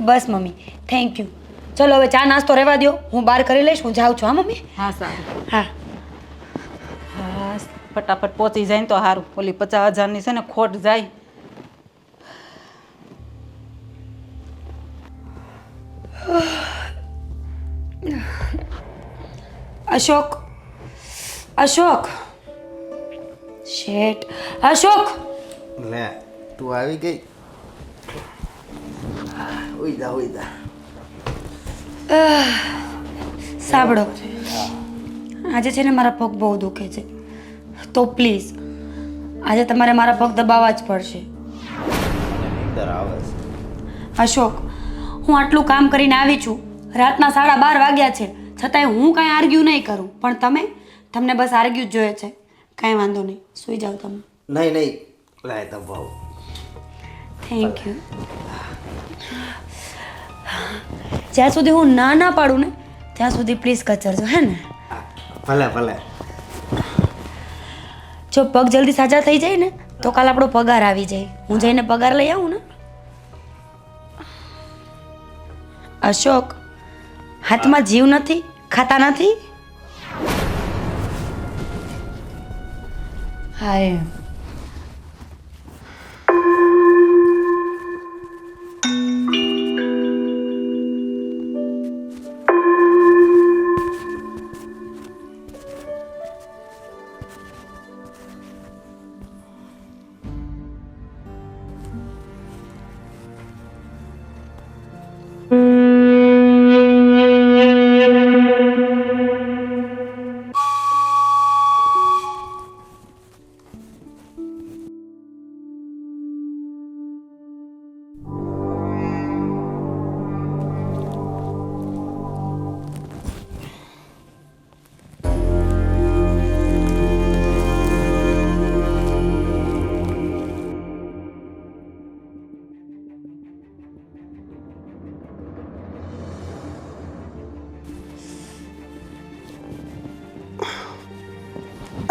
bus mummy, thank you. ચલો હવે ચા નાસ્તો રહેવા દો, હું બહાર કરી લઈશ. હું જાઉં છું. હા મમ્મી. હા સારું. હા બસ ફટાફટ પહોંચી જાય ને તો સારું. ઓલી 50,000ની છે ને ખોટ જાય. અશોક, અશોક, શેટ, અશોક. લે તું આવી ગઈ. ઉઈ જા. સાંભળો, આજે છે ને મારા પગ બહુ દુખે છે, તો પ્લીઝ આજે તમારે મારા પગ દબાવવા જ પડશે. નીંદર આવે છે. અશોક, હું આટલું કામ કરીને આવી છું, રાતના 12:30 વાગ્યા છે, છતાંય હું કાંઈ આર્ગ્યુ નહીં કરું, પણ તમને બસ આર્ગ્યુ જ જોઈએ છે. કાંઈ વાંધો નહીં, સૂઈ જાઓ તમે. નહીં લાય દબાવ. Thank you. જ્યાં સુધી હું ના પાડું ને ત્યાં સુધી પ્લીઝ કચરજો હે ને. ભલે ભલે. જો પગ જલ્દી સાજા થઈ જાય ને તો કાલ આપણો પગાર આવી જાય. હું જઈને પગાર લઈ આવું ને. અશોક, હાથમાં જીવ નથી, ખાતા નથી. હા એમ.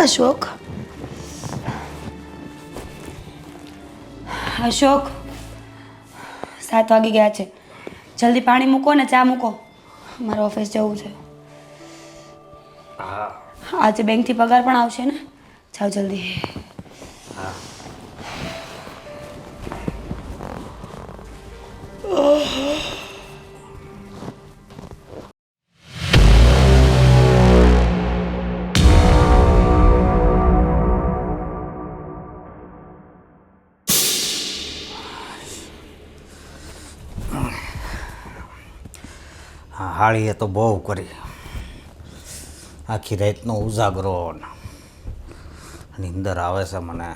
અશોક, અશોક, 7 વાગી ગયા છે. જલ્દી પાણી મૂકો ને ચા મૂકો. મારે ઓફિસ જવું છે. આજે બેંકથી પગાર પણ આવશે ને. જાઓ જલ્દી. હાળીએ તો બહુ કરી. આખી રાતનો ઉજાગરો નીંદર આવે છે મને.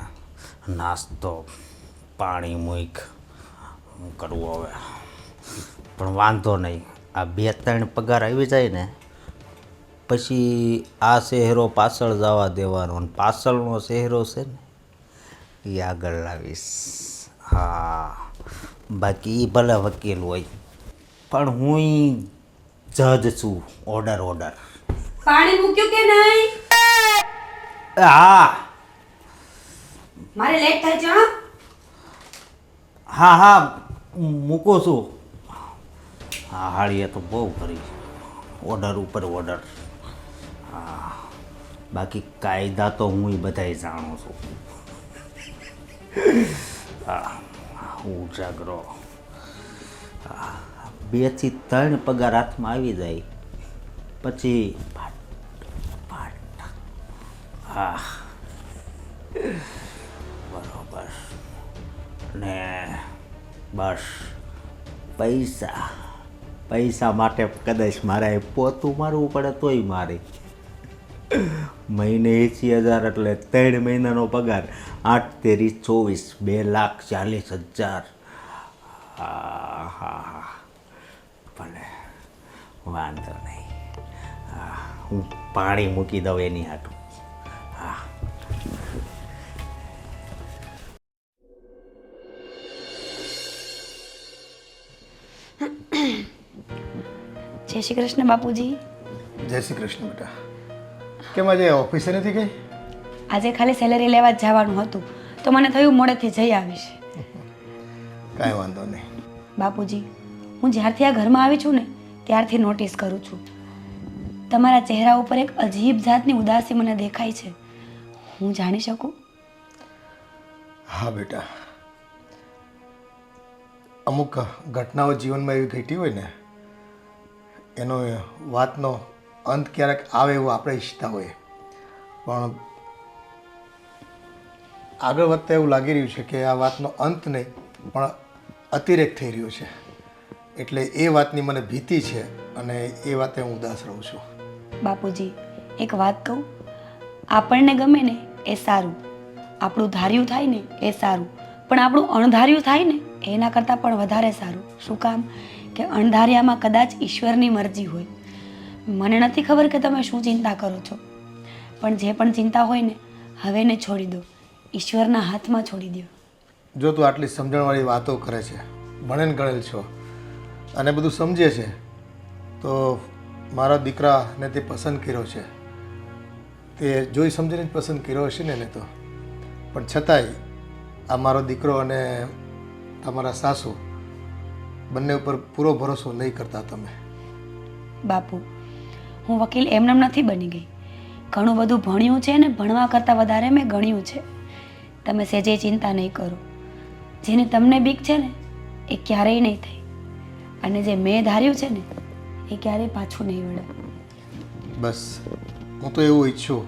નાસ્તો પાણી મૂક હું કરવું હવે. પણ વાંધો નહીં, આ 2-3 પગાર આવી જાય ને પછી આ શહેરો પાછળ જવા દેવાનો અને પાછળનો શહેરો છે ને એ આગળ લાવીશ. હા, બાકી એ ભલે વકીલ હોય પણ હું જજ છું. ઓર્ડર. પાણી મૂક્યું કે નહીં? હા મારે લેટ થાય છે. હા મૂકો છું. હા, હાળીએ તો બહુ કરી. ઓર્ડર ઉપર ઓર્ડર. હા, બાકી કાયદા તો હું બધાય જાણું છું. હા, ઉજાગરો. 2 થી 3 પગાર હાથમાં આવી જાય પછી હા બરોબર. ને બસ પૈસા માટે કદાચ મારે પોતું મારવું પડે તોય મારે. મહિને 80,000 એટલે 3 મહિનાનો પગાર 8 તેરી 24, 2,40,000. હા ભલે વાંધો નહીં. હા, હું પાણી મૂકી દઉં એની હાટું. હા. જય શ્રી કૃષ્ણ બાપુજી. જય શ્રી કૃષ્ણ બેટા. કેમ આજે ઓફિસે નથી ગઈ? આજે ખાલી સેલેરી લેવા જ જવાનું હતું તો મને થયું મોડેથી જઈ આવીશ. કાંઈ વાંધો નહીં. બાપુજી, હું જ્યારથી આ ઘરમાં આવી છું ને ત્યારથી નોટિસ કરું છું તમારા ચહેરા ઉપર એક અજીબ જાતની ઉદાસી મને દેખાય છે. હું જાણી શકું? હા બેટા, અમુક ઘટનાઓ જીવનમાં એવી ઘટી હોય ને એનો વાતનો અંત ક્યારેક આવે એવું આપણે ઈચ્છતા હોઈએ, પણ આગળ વધતા એવું લાગી રહ્યું છે કે આ વાતનો અંત નહીં પણ અતિરેક થઈ રહ્યો છે. એટલે એ વાતની મને ભીતિ છે અને એ વાતે હું ઉદાસ રહું છું. બાપુજી, એક વાત કહું, આપણને ગમે ને એ સારું, આપણું ધાર્યું થાય ને એ સારું, પણ આપણું અણધાર્યું થાય ને એના કરતાં પણ વધારે સારું. શું કામ કે અણધાર્યામાં કદાચ ઈશ્વરની મરજી હોય. મને નથી ખબર કે તમે શું ચિંતા કરો છો, પણ જે પણ ચિંતા હોય ને હવે એને છોડી દો, ઈશ્વરના હાથમાં છોડી દો. જો તું આટલી સમજણવાળી વાતો કરે છે, ભણેલ ગણેલ છો અને બધું સમજે છે, તો મારા દીકરાને તે પસંદ કર્યો છે, તે જોઈ સમજીને જ પસંદ કર્યો હશે ને એને તો. પણ છતાંય આ મારો દીકરો અને તમારા સાસુ બંને ઉપર પૂરો ભરોસો નહીં કરતા તમે. બાપુ, હું વકીલ એમનેમ નથી બની ગઈ. ઘણું બધું ભણ્યું છે ને ભણવા કરતાં વધારે મેં ગણ્યું છે. તમે સેજે ચિંતા નહીં કરો. જેની તમને બીક છે ને એ ક્યારેય નહીં થાય, અને જે મેં ધાર્યું છે ને એ ક્યારેય પાછું નહીં વળે. બસ હું તો એવું ઈચ્છું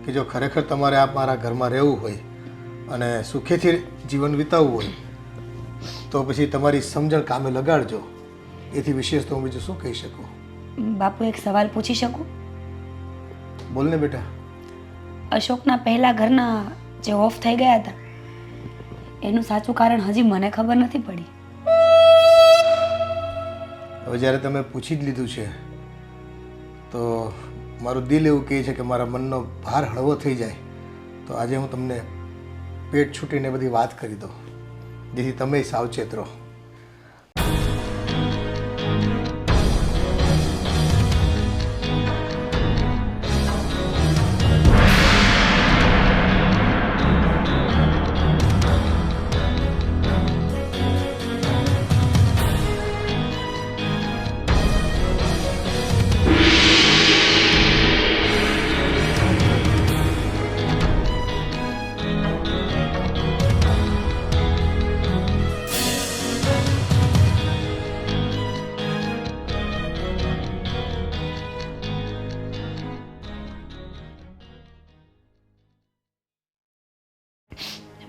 કે જો ખરેખર તમારે આ મારા ઘરમાં રહેવું હોય અને સુખેથી જીવન વિતાવવું હોય તો પછી તમારી સમજણ કામે લગાડજો. એથી વિશેષ તો હું બીજું શું કહી શકું. બાપુ, એક સવાલ પૂછી શકું? બોલ ને બેટા. અશોકના પહેલા ઘરના જે ઓફ થઈ ગયા હતા એનું સાચું કારણ હજી મને ખબર નથી પડી. હવે જ્યારે તમે પૂછી જ લીધું છે તો મારું દિલ એવું કહે છે કે મારા મનનો ભાર હળવો થઈ જાય. તો આજે હું તમને પેટ છૂટીને બધી વાત કરી દઉં, જેથી તમે સાવચેત રહો.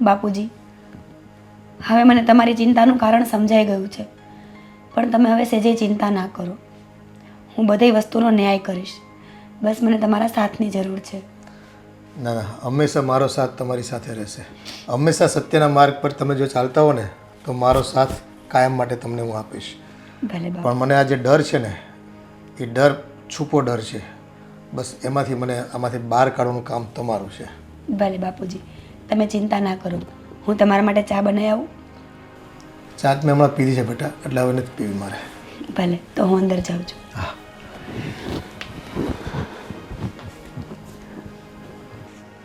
બાપુજી, હવે મને તમારી ચિંતાનું કારણ સમજાઈ ગયું છે, પણ તમે હવે સેજે ચિંતા ના કરો. હું બધી વસ્તુનો ન્યાય કરીશ. બસ મને તમારા સાથની જરૂર છે. ના ના, હંમેશા મારો સાથ તમારી સાથે રહેશે. હંમેશા સત્યના માર્ગ પર તમે જો ચાલતા હો ને તો મારો સાથ કાયમ માટે તમને હું આપીશ. ભલે બાપુ. પણ મને આ જે ડર છે ને એ ડર છૂપો ડર છે. બસ એમાંથી મને આમાંથી બહાર કાઢવાનું કામ તમારું છે. ભલે બાપુજી, તમે ચિંતા ના કરો. હું તમારા માટે ચા બનાવી આવું? ચા મેં હમણાં પીધી છે બેટા, એટલે હવે નથી પીવી મારે. ભલે, તો હું અંદર જાઉં છું. હા.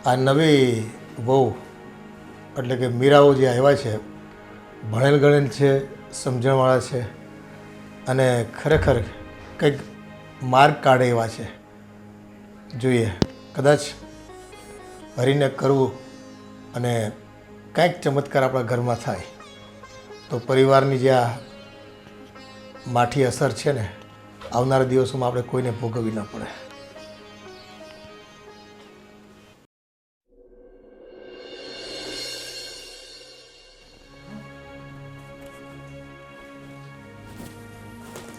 આ નવી વહુ એટલે કે મીરાઓ જે આવ્યા છે, ભણેલ ગણેલ છે, સમજણવાળા છે અને ખરેખર કંઈક માર્ગ કાઢે એવા છે. જોઈએ, કદાચ હરીને કરવું અને કંઈક ચમત્કાર આપણા ઘરમાં થાય તો પરિવારની જે આ માઠી અસર છે ને આવનારા દિવસોમાં આપણે કોઈને ભોગવવી ન પડે.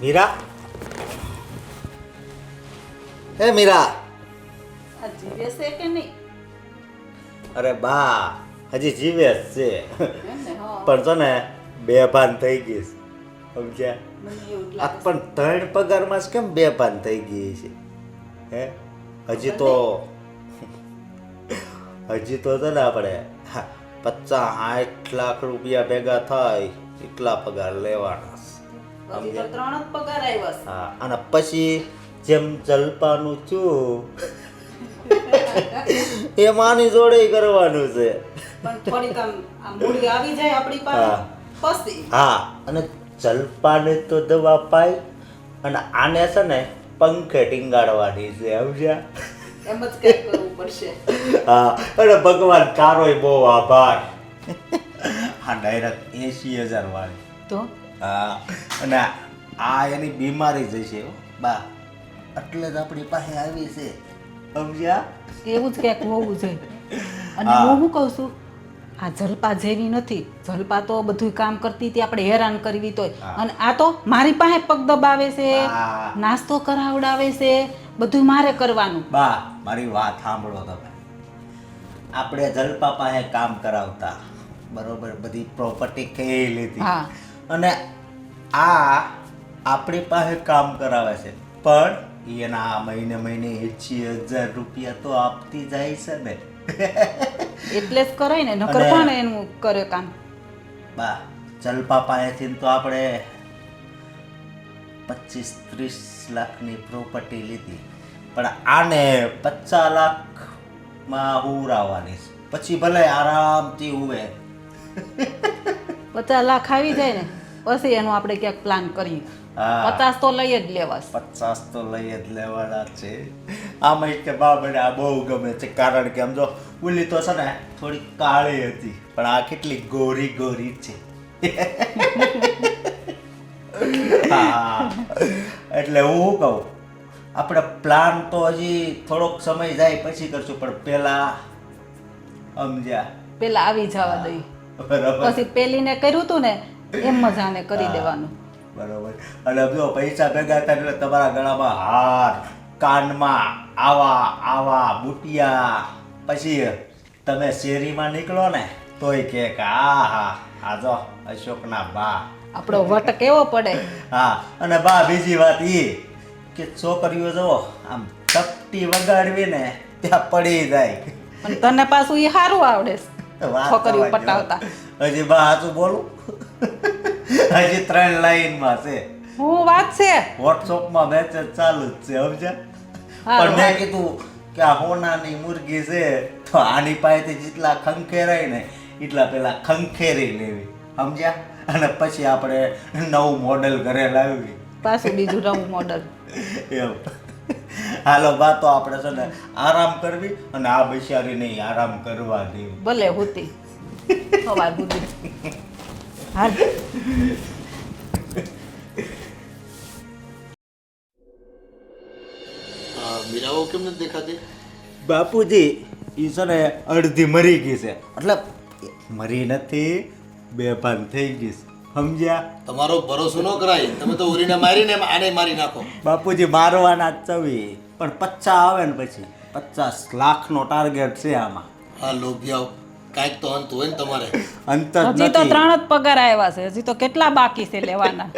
મીરા, હે મીરા. આ જીવે છે કે નહીં? અરે બા, હજી જીવે જ છે, એમ ને? હા, પણ છે ને બેભાન થઈ ગઈ છે, સમજ્યા? મને એવું જ આ લાગે પણ 3 પગારમાં જ કેમ બેભાન થઈ ગઈ છે? હે હજી તો છે ને આપણે 50-60 લાખ રૂપિયા ભેગા થાય એટલા પગાર લેવાના છે. હજી તો 3 જ પગાર આવ્યા છે. હા, અને પછી જેમ જલપાનું છું એ માની જોડે કરવાનું છે. પણ થોડીક આમ મૂડી આવી જાય આપણી પાસે પછી. હા, અને જલપાને તો દવા પાઈ અને આને છે ને પંખે ટીંગાડવાની છે, સમજ્યા? એમ જ કંઈક કરવું પડશે. હા, અને ભગવાન તારોય બહુ આભાર. હા, ડાયરેક્ટ 80,000 વાળી. તો હા, અને આ એની બીમારી જ છે બા, એટલે જ આપણી પાસે આવી છે, સમજ્યા? એવું જ કંઈક હોવું જોઈએ. અને હું શું કહું છું, આ જલપા જેવી નથી. જલપા તો બધું કામ કરતી હતી, આપણે હેરાન કરવી તોય. અને આ તો મારી પાસે પગ દબાવે છે, હા. નાસ્તો કરાવડાવે છે, બધું મારે કરવાનું. બા, મારી વાત સાંભળો તમે. આપણે જલપા પાસે કામ કરાવતા, બરોબર, બધી પ્રોપર્ટી ખેઈ લીધી, હા, અને આ આપણી પાસે કામ કરાવે છે, પણ એના મહિને 80,000 રૂપિયા તો આપતી જાય છે ને. એટલે જ કરાય ને, નકર કોણ એનું કરે કામ? બા, જલપા પાસેથી તો આપણે 25-30 લાખની પ્રોપર્ટી લીધી, પણ આને 50 લાખમાં ઉરાવવાની છે. પછી ભલે આરામથી ઉવે. 50 લાખ આવી જાય ને પછી એનો આપણે ક્યાંક પ્લાન કરીએ. હા. 50 તો લઈ જ લેવા છે. 50 તો લઈ જ લેવાના છે. આમાં કે બાબને આ બહુ ગમે છે, કારણ કે આમ જો ઓલી તો છે ને થોડી કાળી હતી, પણ આ કેટલી ગોરી ગોરી છે. હા, એટલે હું શું કહું, આપણે પ્લાન તો હજી થોડોક સમય જાય પછી કરશું, પણ પેલા સમજ્યા? પેલા આવી જવા દઈ. બરાબર પછી પેલીને કર્યું તું ને એમ મજાને કરી દેવાનું. બરોબર. અને જો પૈસા ભેગા થાય એટલે તમારા ગળામાં હાર, કાનમાં આવા આવા બુટિયા, પછી તમે શેરીમાં નીકળો ને તોય કે હા હા આ જો અશોકના બા. આપણો વટ કેવો પડે. હા, અને બા બીજી વાત એ કે છોકરીઓ જો આમ તપટી વગાડવી ને ત્યાં પડી જાય. પણ તને પાછું એ સારું આવડે છે વાત છોકરીઓ થવા દ્યો. પટાવતા. હજી બા હાચું બોલું? હજી 3 લાઈનમાં છે. હું વાત છે. વોટ્સઅપમાં મેસેજ ચાલુ જ છે, સમજ્યા? હા, પણ મેં કીધું કે આ હોનાની મુરગી છે તો આની પાસેથી જેટલા ખંખેરાય ને એટલા પેલા ખંખેરી લેવી, સમજ્યા? અને પછી આપણે નવું મોડેલ ઘરે લાવવી. પાછું બીજું નવું મોડલ. એમ. હાલો બા, તો આપણે છે ને આરામ કરવી અને આ બિચારીને આરામ કરવા દેવી. ભલે હોતી સવાર સુધી. હાલ મીરાઓ કેમ નથી દેખાતી? બાપુજી એ છે ને અડધી મરી ગઈ છે, એટલે મરી નથી, બેભાન થઈ ગઈ છે, સમજ્યા? તમારો ભરોસો ન કરાય. તમે તો ઉરીને મારીને આને મારી નાખો. બાપુજી મારવાના જ ચવી, પણ 50 આવે ને પછી 50 લાખનો ટાર્ગેટ છે આમાં. હા લોભિયાઓ, કાંઈક તો અંત હોય ને તમારે. અંત જ હજી તો નથી. 3 જ પગાર આવ્યા છે. હજી તો કેટલા બાકી છે લેવાના.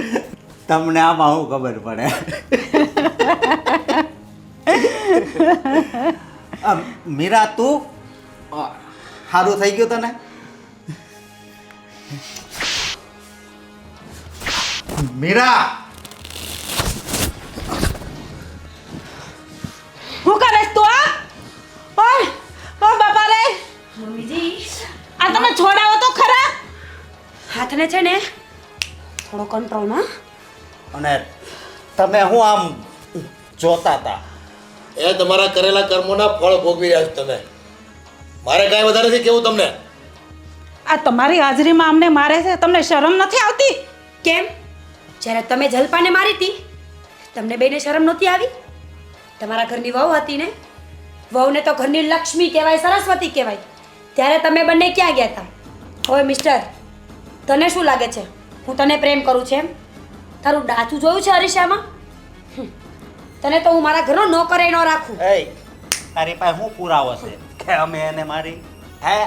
તમને આમાં શું ખબર પડે? મીરા તું સારું થઈ ગયું તને? મીરા, શું કરે તું? ઓય ઓ બાપા રે, મમ્મીજી આ તમે છોડાવો તો ખરા. હાથને છે ને થોડો કંટ્રોલમાં. અને તમે હું આમ જોતા હતા? એ તમારા કરેલા કર્મોના ફળ ભોગવી રહ્યા છો તમે. મારે કાંઈ વધારે નથી કેવું તમને. આ તમારી હાજરીમાં અમને મારે છે, તમને શરમ નથી આવતી? કેમ? જ્યારે તમે જલપાને મારી હતી તમને બેને શરમ નહોતી આવી? તમારા ઘરની વહુ હતી ને, વહુને તો ઘરની લક્ષ્મી કહેવાય, સરસ્વતી કહેવાય. ત્યારે તમે બંને ક્યાં ગયા હતા? ઓય મિસ્ટર, તને શું લાગે છે હું તને પ્રેમ કરું છું એમ? તારું ડાચું જોયું છે અરીસામાં? તને તો હું મારા ઘરનો નોકરે ન રાખું. એ તારી પાસે શું પુરાવો છે કે અમે એને મારી? હે?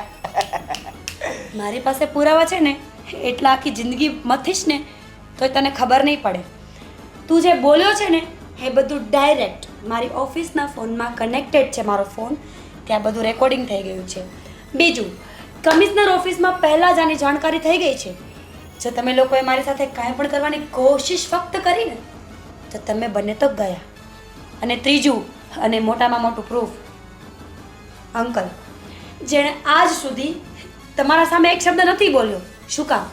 મારી પાસે પુરાવા છે ને એટલા આખી જિંદગી મથીશ ને તોય તને ખબર નહીં પડે. તું જે બોલ્યો છે ને એ બધું ડાયરેક્ટ મારી ઓફિસના ફોનમાં કનેક્ટેડ છે. મારો ફોન ત્યાં બધું રેકોર્ડિંગ થઈ ગયું છે. બીજું, કમિશનર ઓફિસમાં પહેલાં જ આની જાણકારી થઈ ગઈ છે. જો તમે લોકોએ મારી સાથે કાંઈ પણ કરવાની કોશિશ ફક્ત કરી ને તો તમે બંને તો ગયા. અને ત્રીજું અને મોટામાં મોટું પ્રૂફ, અંકલ જેણે આજ સુધી તમારા સામે એક શબ્દ નથી બોલ્યો. શું કામ?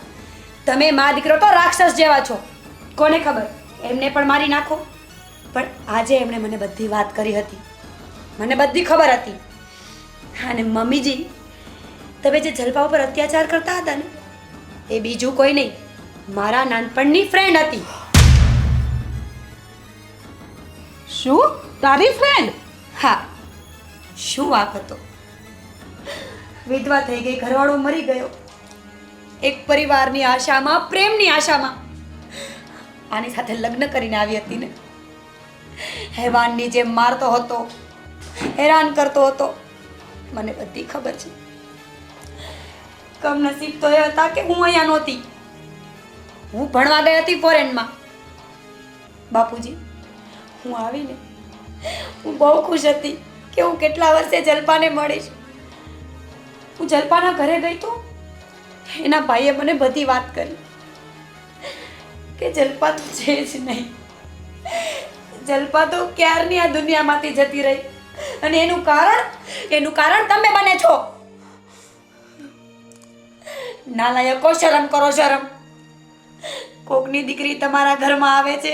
તમે મા દીકરો તો રાક્ષસ જેવા છો. કોને ખબર એમને પણ મારી નાખો. પણ આજે એમણે મને બધી વાત કરી હતી, મને બધી ખબર હતી. અને મમ્મીજી, તમે જે જલપા ઉપર અત્યાચાર કરતા હતા ને એ બીજું કોઈ નહીં, મારા નાનપણની ફ્રેન્ડ હતી. શું? તારી ફ્રેન્ડ? હા, શું વાંક હતો? વિધવા થઈ ગઈ, ઘરવાળો મરી ગયો, એક પરિવારની આશામાં, પ્રેમની આશામાં આની સાથે લગ્ન કરીને આવી હતી ને. હેવાનની જેમ મારતો હતો, હેરાન કરતો હતો, મને બધી ખબર છે. કમનસીબ તો એ હતા કે હું અહીંયા નહોતી. હું ભણવા ગઈ હતી ફોરેનમાં. બાપુજી, હું આવીને હું બહુ ખુશ હતી કે હું કેટલા વર્ષે જલપાને મળીશ. હું જલપાના ઘરે ગઈ તો એના ભાઈએ મને બધી વાત કરી કે જલપા તો છે જ નહીં, જલ્પા તો ક્યારની આ દુનિયામાંથી જતી રહી અને એનું કારણ તમે બને છો. નાલાયકો, શરમ કરો, શરમ. કોકની દીકરી તમારા ઘરમાં આવે છે,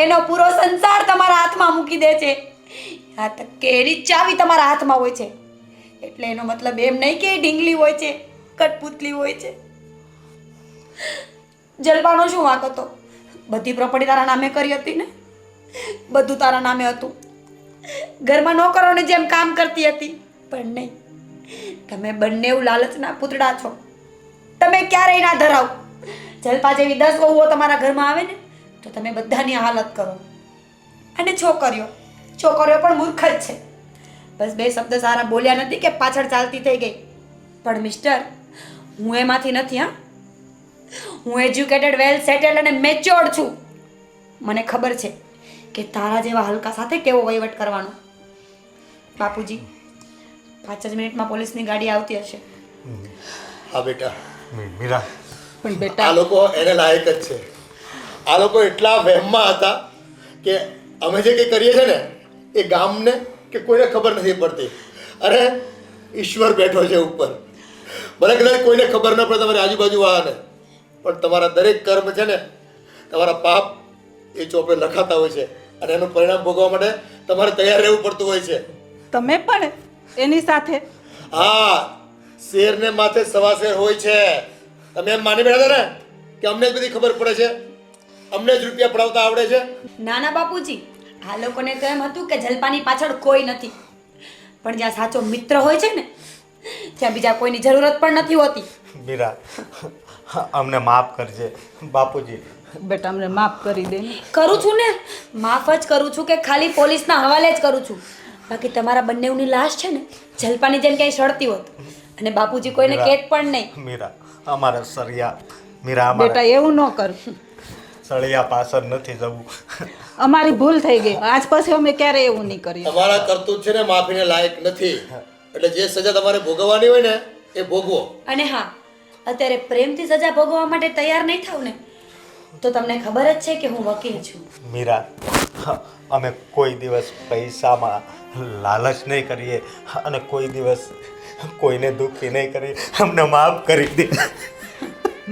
એનો પૂરો સંસાર તમારા હાથમાં મૂકી દે છે. આ તક કે એની ચાવી તમારા હાથમાં હોય છે, એટલે એનો મતલબ એમ નહીં કે એ ઢીંગલી હોય છે, કઠપુતલી હોય છે. જલપાનો શું વાંક હતો? બધી પ્રોપર્ટી તારા નામે કરી હતી ને, બધું તારા નામે હતું. ઘરમાં નોકરોને જેમ કામ કરતી હતી. પણ નહીં, તમે બંને લાલચના પૂતળા છો. તમે ક્યારેય ના ધરાવ. જલપા જેવી 10 વહુઓ તમારા ઘરમાં આવે ને તો તમે બધાની હાલત કરો. અને છોકરીઓ પણ મૂર્ખ જ છે. બસ 2 શબ્દ સારા બોલ્યા નથી કે પાછળ ચાલતી થઈ ગઈ. પણ મિસ્ટર, હું એમાંથી નથી. હા, હું એજ્યુકેટેડ, વેલ સેટેલ્ડ અને મેચ્યોર્ડ છું. મને ખબર છે કે તારા જેવા હલકા સાથે કેવો વહીવટ કરવાનો. બાપુજી, 5 જ મિનિટમાં પોલીસની ગાડી આવતી હશે. હા બેટા, મીરા, પણ બેટા આ લોકો એને લાયક જ છે. આ લોકો એટલા વહેમમાં હતા કે અમે જે કંઈ કરીએ છીએ ને એ ગામને કે કોઈને ખબર નથી પડતી. અરે ઈશ્વર બેઠો છે ઉપર. ભલે કદાચ કોઈને ખબર ન પડે તમારી આજુબાજુ વાળાને, પણ તમારા દરેક કર્મ છે ને, તમારા પાપ એ ચોપડે લખાતા હોય છે અને એનું પરિણામ ભોગવવા માટે તમારે તૈયાર રહેવું પડતું હોય છે. તમે પણ એની સાથે હા, શેરને માથે સવા શેર હોય છે. તમે એમ માની બેઠા હતા ને કે અમને જ બધી ખબર પડે છે, અમને જ રૂપિયા પડાવતા આવડે છે. નાના બાપુજી, આ લોકોને તો એમ હતું કે જલપાની પાછળ કોઈ નથી. પણ જ્યાં સાચો મિત્ર હોય છે ને, ત્યાં બીજા કોઈની જરૂરત પણ નથી હોતી. મીરા, અમને માફ કરજે. બાપુજી, બેટા અમને માફ કરી દે ને. કરું છું ને, માફ જ કરું છું કે ખાલી પોલીસના હવાલે જ કરું છું. બાકી તમારા બંનેની લાશ છે ને, જલપાની જેમ ક્યાંય સડતી હોત અને બાપુજી કોઈને કહેત પણ નહીં. મીરા, અમારા સળિયા, મીરા, બેટા અમારા એવું ન કર. સળિયા પાછળ નથી જવું. અમારી ભૂલ થઈ ગઈ. આજ પછી અમે ક્યારે એવું નહીં કરીએ. તમારા કરતૂત છે ને માફીને લાયક નથી. એટલે જે સજા તમારે ભોગવવાની હોય ને એ ભોગવો. અને હા, અત્યારે પ્રેમથી સજા ભોગવવા માટે તૈયાર નહીં થાવ ને તો તમને ખબર જ છે કે હું વકીલ છું. મીરા, અમે કોઈ દિવસ પૈસામાં લાલચ નહીં કરીએ અને કોઈ દિવસ કોઈને દુઃખી નહીં કરીએ. અમને માફ કરી દે.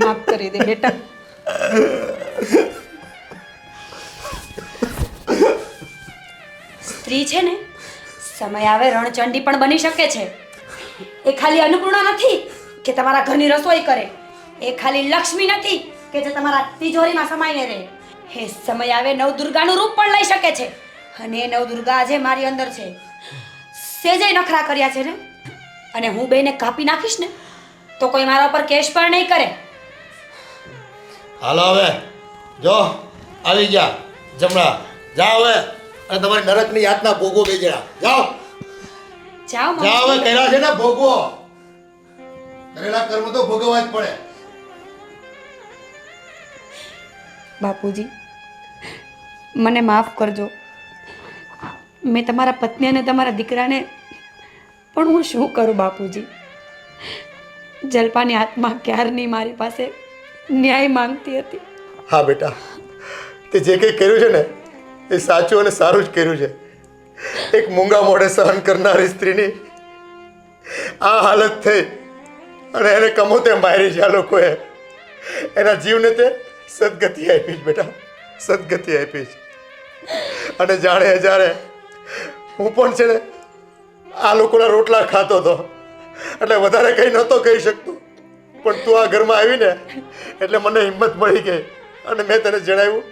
માફ કરી દે બેટા. સ્ત્રી છે ને, સમય આવે રણચંડી પણ બની શકે છે. એ ખાલી અન્નપૂર્ણા નથી કે તમારા ઘરની રસોઈ કરે. એ ખાલી લક્ષ્મી નથી કે જે તમારા તિજોરીમાં સમાઈને રહે. એ સમય આવે નવદુર્ગાનું રૂપ પણ લઈ શકે છે. અને એ નવદુર્ગા આજે મારી અંદર છે. સેજે નખરા કર્યા છે ને, અને હું બેને કાપી નાખીશ ને તો કોઈ મારા પર કેસ પણ નહીં કરે. હાલો હવે, જો આવી ગયા જમણા. જાઓ હવે અને તમારી નરકની યાતના ભોગવો બે જણા. જાઓ જાઓ જાઓ હવે, કર્યા છે ને ભોગવો. કરેલા કર્મ તો ભોગવવા જ પડે. બાપુજી, મને માફ કરજો. મેં તમારા પત્ની અને તમારા દીકરાને પણ હું શું કરું બાપુજી. જલપાની આત્મા ક્યારની મારી પાસે ન્યાય માંગતી હતી. હા બેટા, તે જે કંઈ કર્યું છે ને એ સાચું અને સારું જ કર્યું છે. એક મૂંગા મોઢે સહન કરનારી સ્ત્રીની આ હાલત થઈ અને એને કમોતે મારી છે આ લોકોએ. એના જીવને તે સદગતિ આપી છે બેટા, સદગતિ આપી છે. અને જાણે જ્યારે હું પણ છે ને આ લોકોના રોટલા ખાતો હતો એટલે વધારે કંઈ નહોતો કહી શકતો. પણ તું આ ઘરમાં આવીને એટલે મને હિંમત મળી ગઈ અને મેં તને જણાવ્યું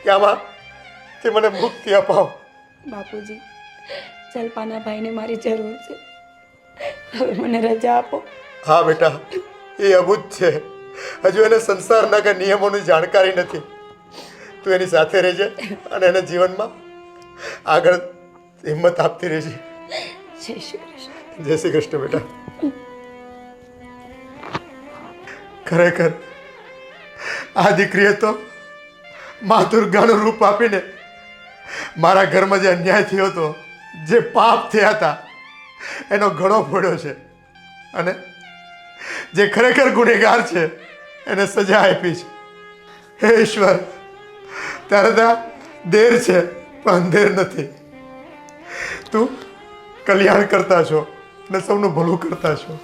કે આમાં તે મને મુક્તિ અપાવ. બાપુજી, જલપાના ભાઈને મારી જરૂર છે. હવે મને રજા આપો. હા બેટા, એ અબૂત છે. હજુ એને સંસારના કે નિયમોની જાણકારી નથી. તું એની સાથે રહેજે અને એને જીવનમાં આગળ હિંમત આપતી રહેજે. જય શ્રી કૃષ્ણ. જય શ્રી કૃષ્ણ બેટા. ખરેખર આ દીકરીએ તો મા દુર્ગાનું રૂપ આપીને મારા ઘરમાં જે અન્યાય થયો હતો, જે પાપ થયા હતા એનો ઘણો ફોડ્યો છે. અને જે ખરેખર ગુનેગાર છે એને સજા આપી છે. હે ઈશ્વર, ત્યારે દેર છે પણ અંધેર નથી. તું કલ્યાણ કરતા છો ને સૌનું ભલું કરતા છો.